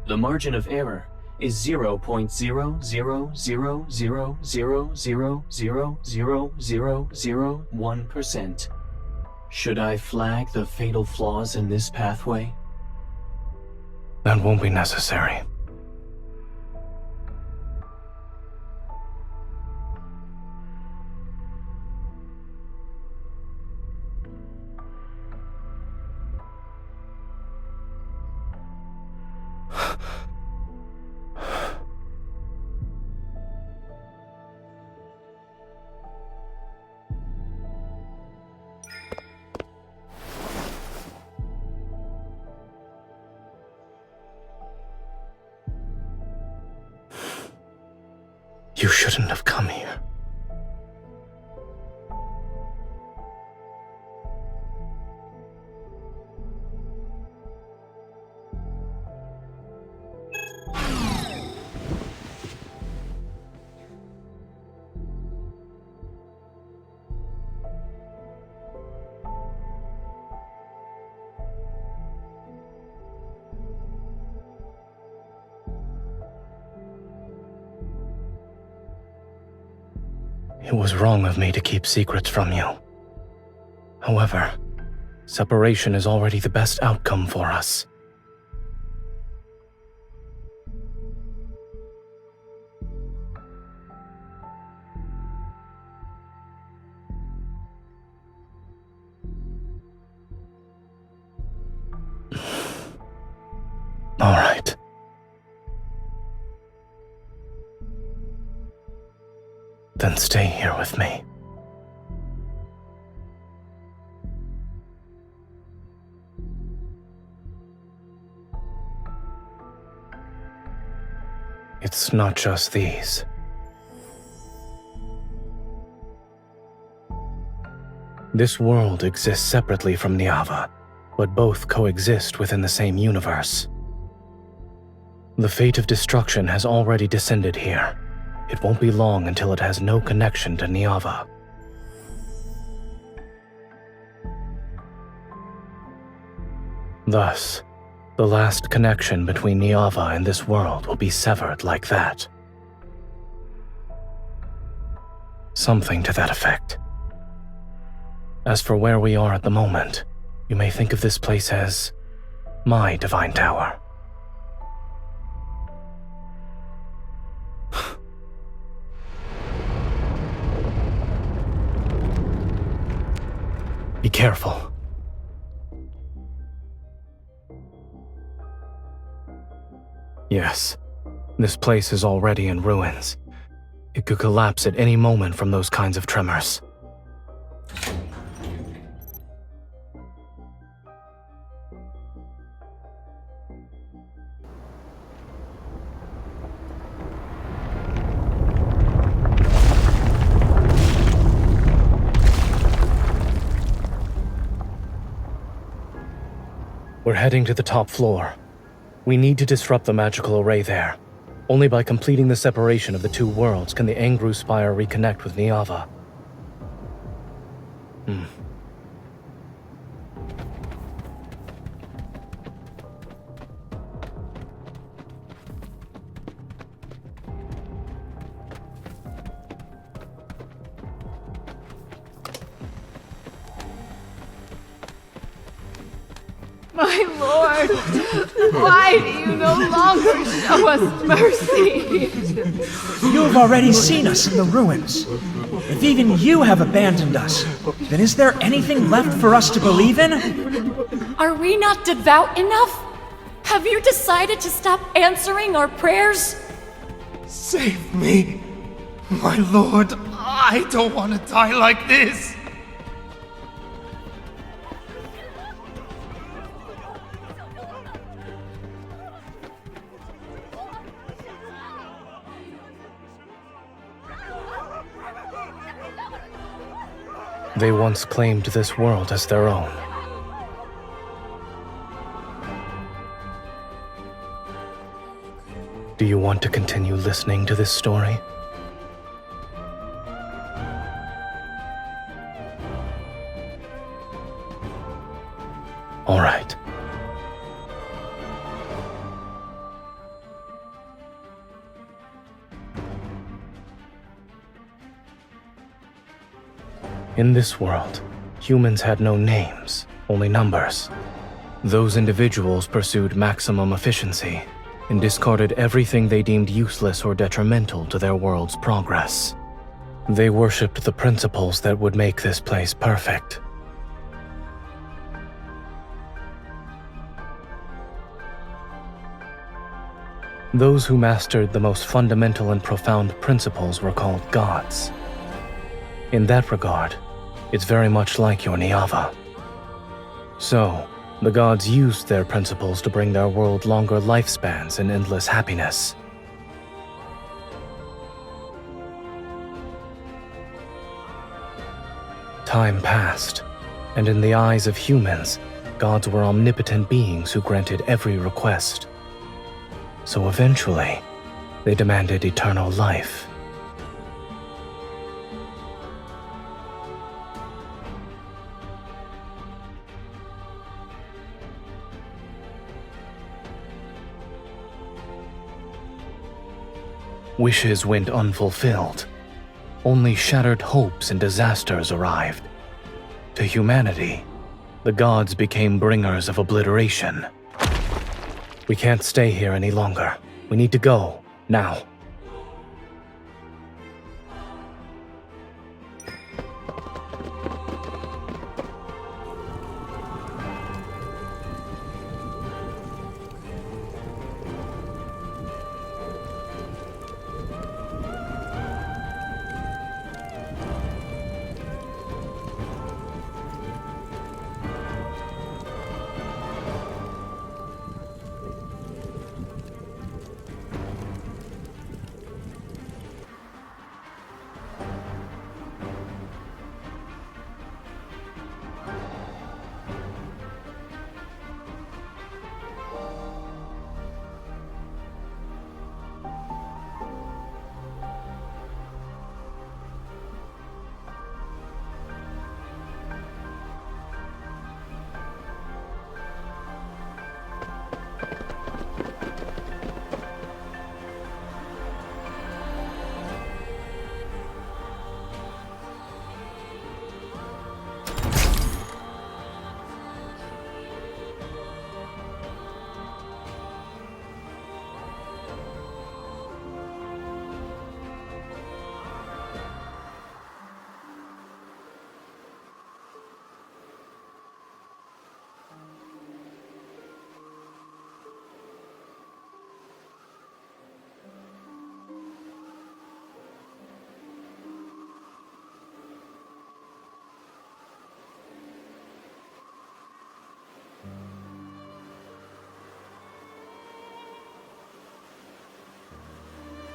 The margin of error is 0.00000000001%. Should I flag the fatal flaws in this pathway?
That won't be necessary. You shouldn't have come here. It was wrong of me to keep secrets from you. However, separation is already the best outcome for us. All right. Then stay here with me. It's not just these. This world exists separately from Niava, but both coexist within the same universe. The fate of destruction has already descended here. It won't be long until it has no connection to Niava. Thus, the last connection between Niava and this world will be severed like that. Something to that effect. As for where we are at the moment, you may think of this place as my divine tower. Be careful. Yes, this place is already in ruins. It could collapse at any moment from those kinds of tremors. We're heading to the top floor. We need to disrupt the magical array there. Only by completing the separation of the two worlds can the Angru Spire reconnect with Niava.
My lord, why do you no longer show us mercy?
You have already seen us in the ruins. If even you have abandoned us, then is there anything left for us to believe in?
Are we not devout enough? Have you decided to stop answering our prayers?
Save me, my lord. I don't want to die like this.
They once claimed this world as their own. Do you want to continue listening to this story? All right. In this world, humans had no names, only numbers. Those individuals pursued maximum efficiency and discarded everything they deemed useless or detrimental to their world's progress. They worshipped the principles that would make this place perfect. Those who mastered the most fundamental and profound principles were called gods. In that regard, it's very much like your Niava. So, the gods used their principles to bring their world longer lifespans and endless happiness. Time passed, and in the eyes of humans, gods were omnipotent beings who granted every request. So eventually, they demanded eternal life. Wishes went unfulfilled. Only shattered hopes and disasters arrived. To humanity, the gods became bringers of obliteration. We can't stay here any longer. We need to go, now.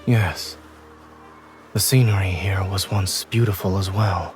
Yes. The scenery here was once beautiful as well.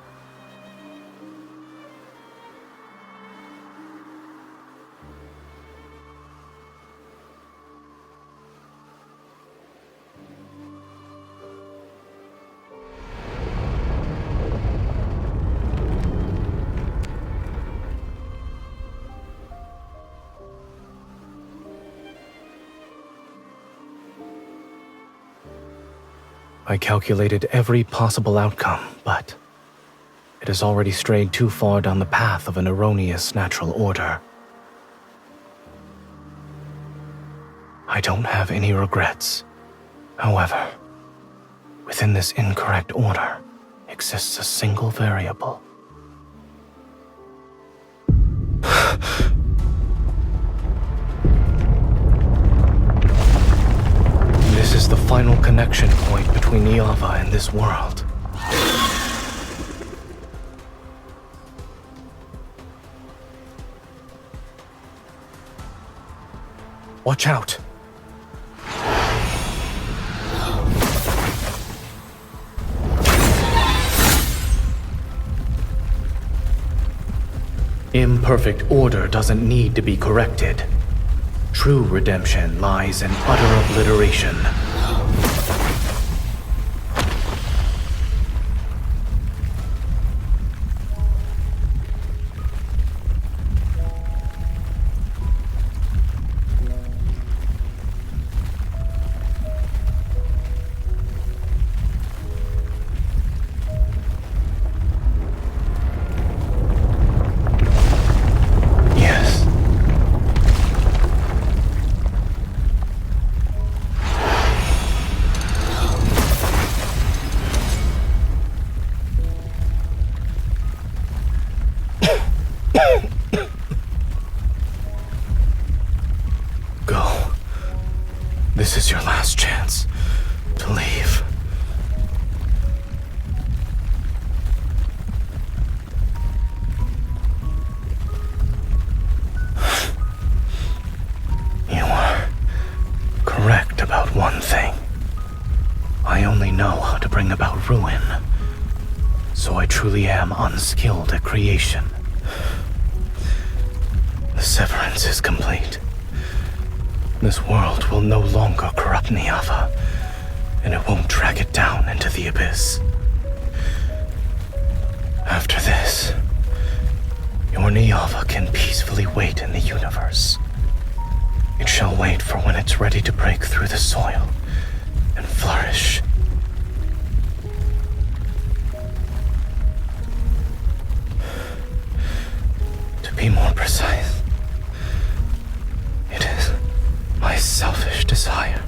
I calculated every possible outcome, but it has already strayed too far down the path of an erroneous natural order. I don't have any regrets. However, within this incorrect order exists a single variable. This is the final connection point between Niava and this world. Watch out! Imperfect order doesn't need to be corrected. True redemption lies in utter obliteration. Go. This is your last chance to leave. You are correct about one thing. I only know how to bring about ruin, so I truly am unskilled at creation. The severance is complete. This world will no longer corrupt Niava, and it won't drag it down into the abyss. After this, your Niava can peacefully wait in the universe. It shall wait for when it's ready to break through the soil and flourish. To be more precise, it is my selfish desire.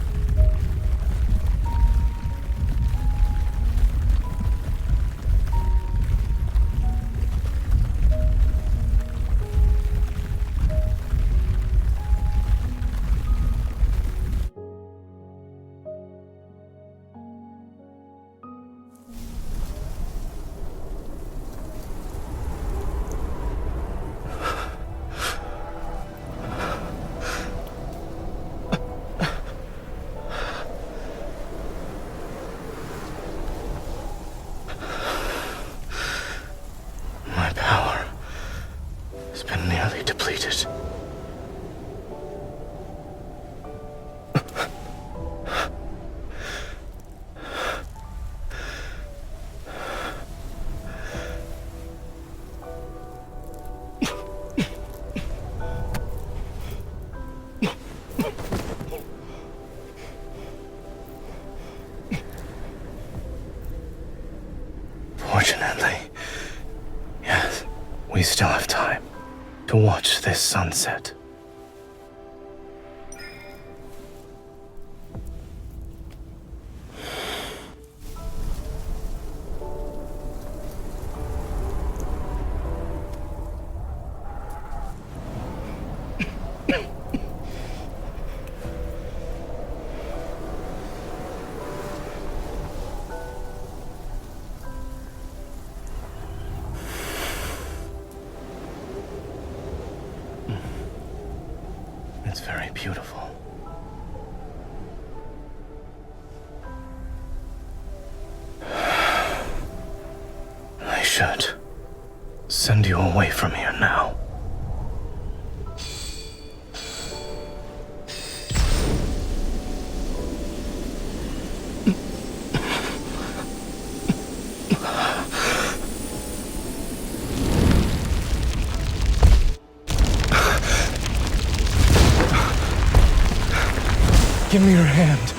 Fortunately, yes, we still have time to watch this sunset. It's very beautiful. I should send you away from here now. Give me your hand.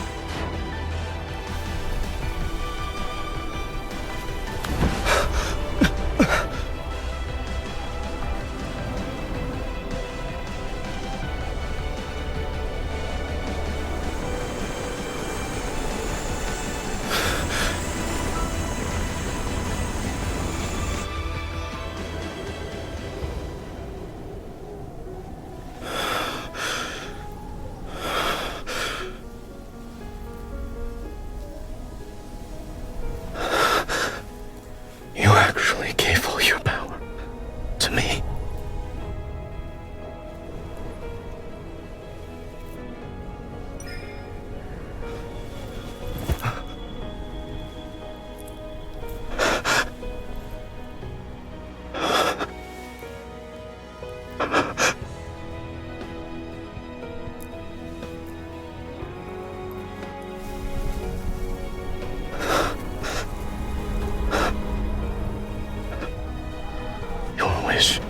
Your wish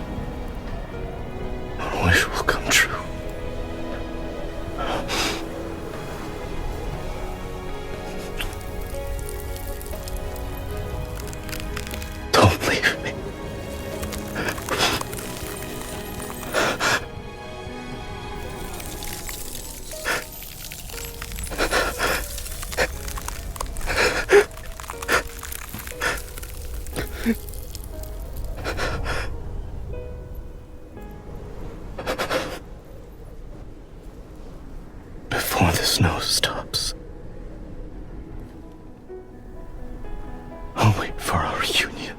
will come true. Don't leave me. Before the snow stops, I'll wait for our reunion.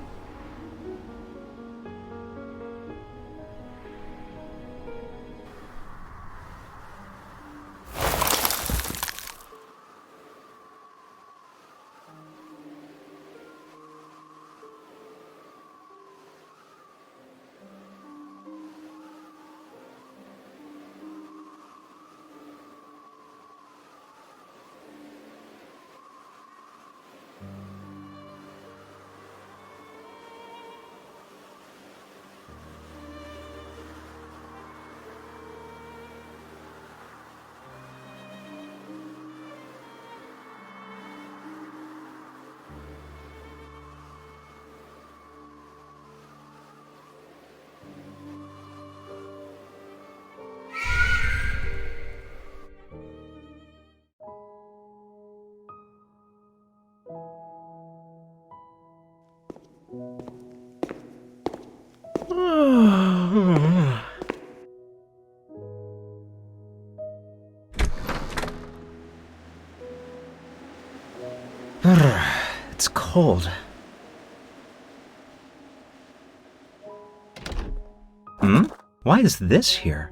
It's cold. Why is this here?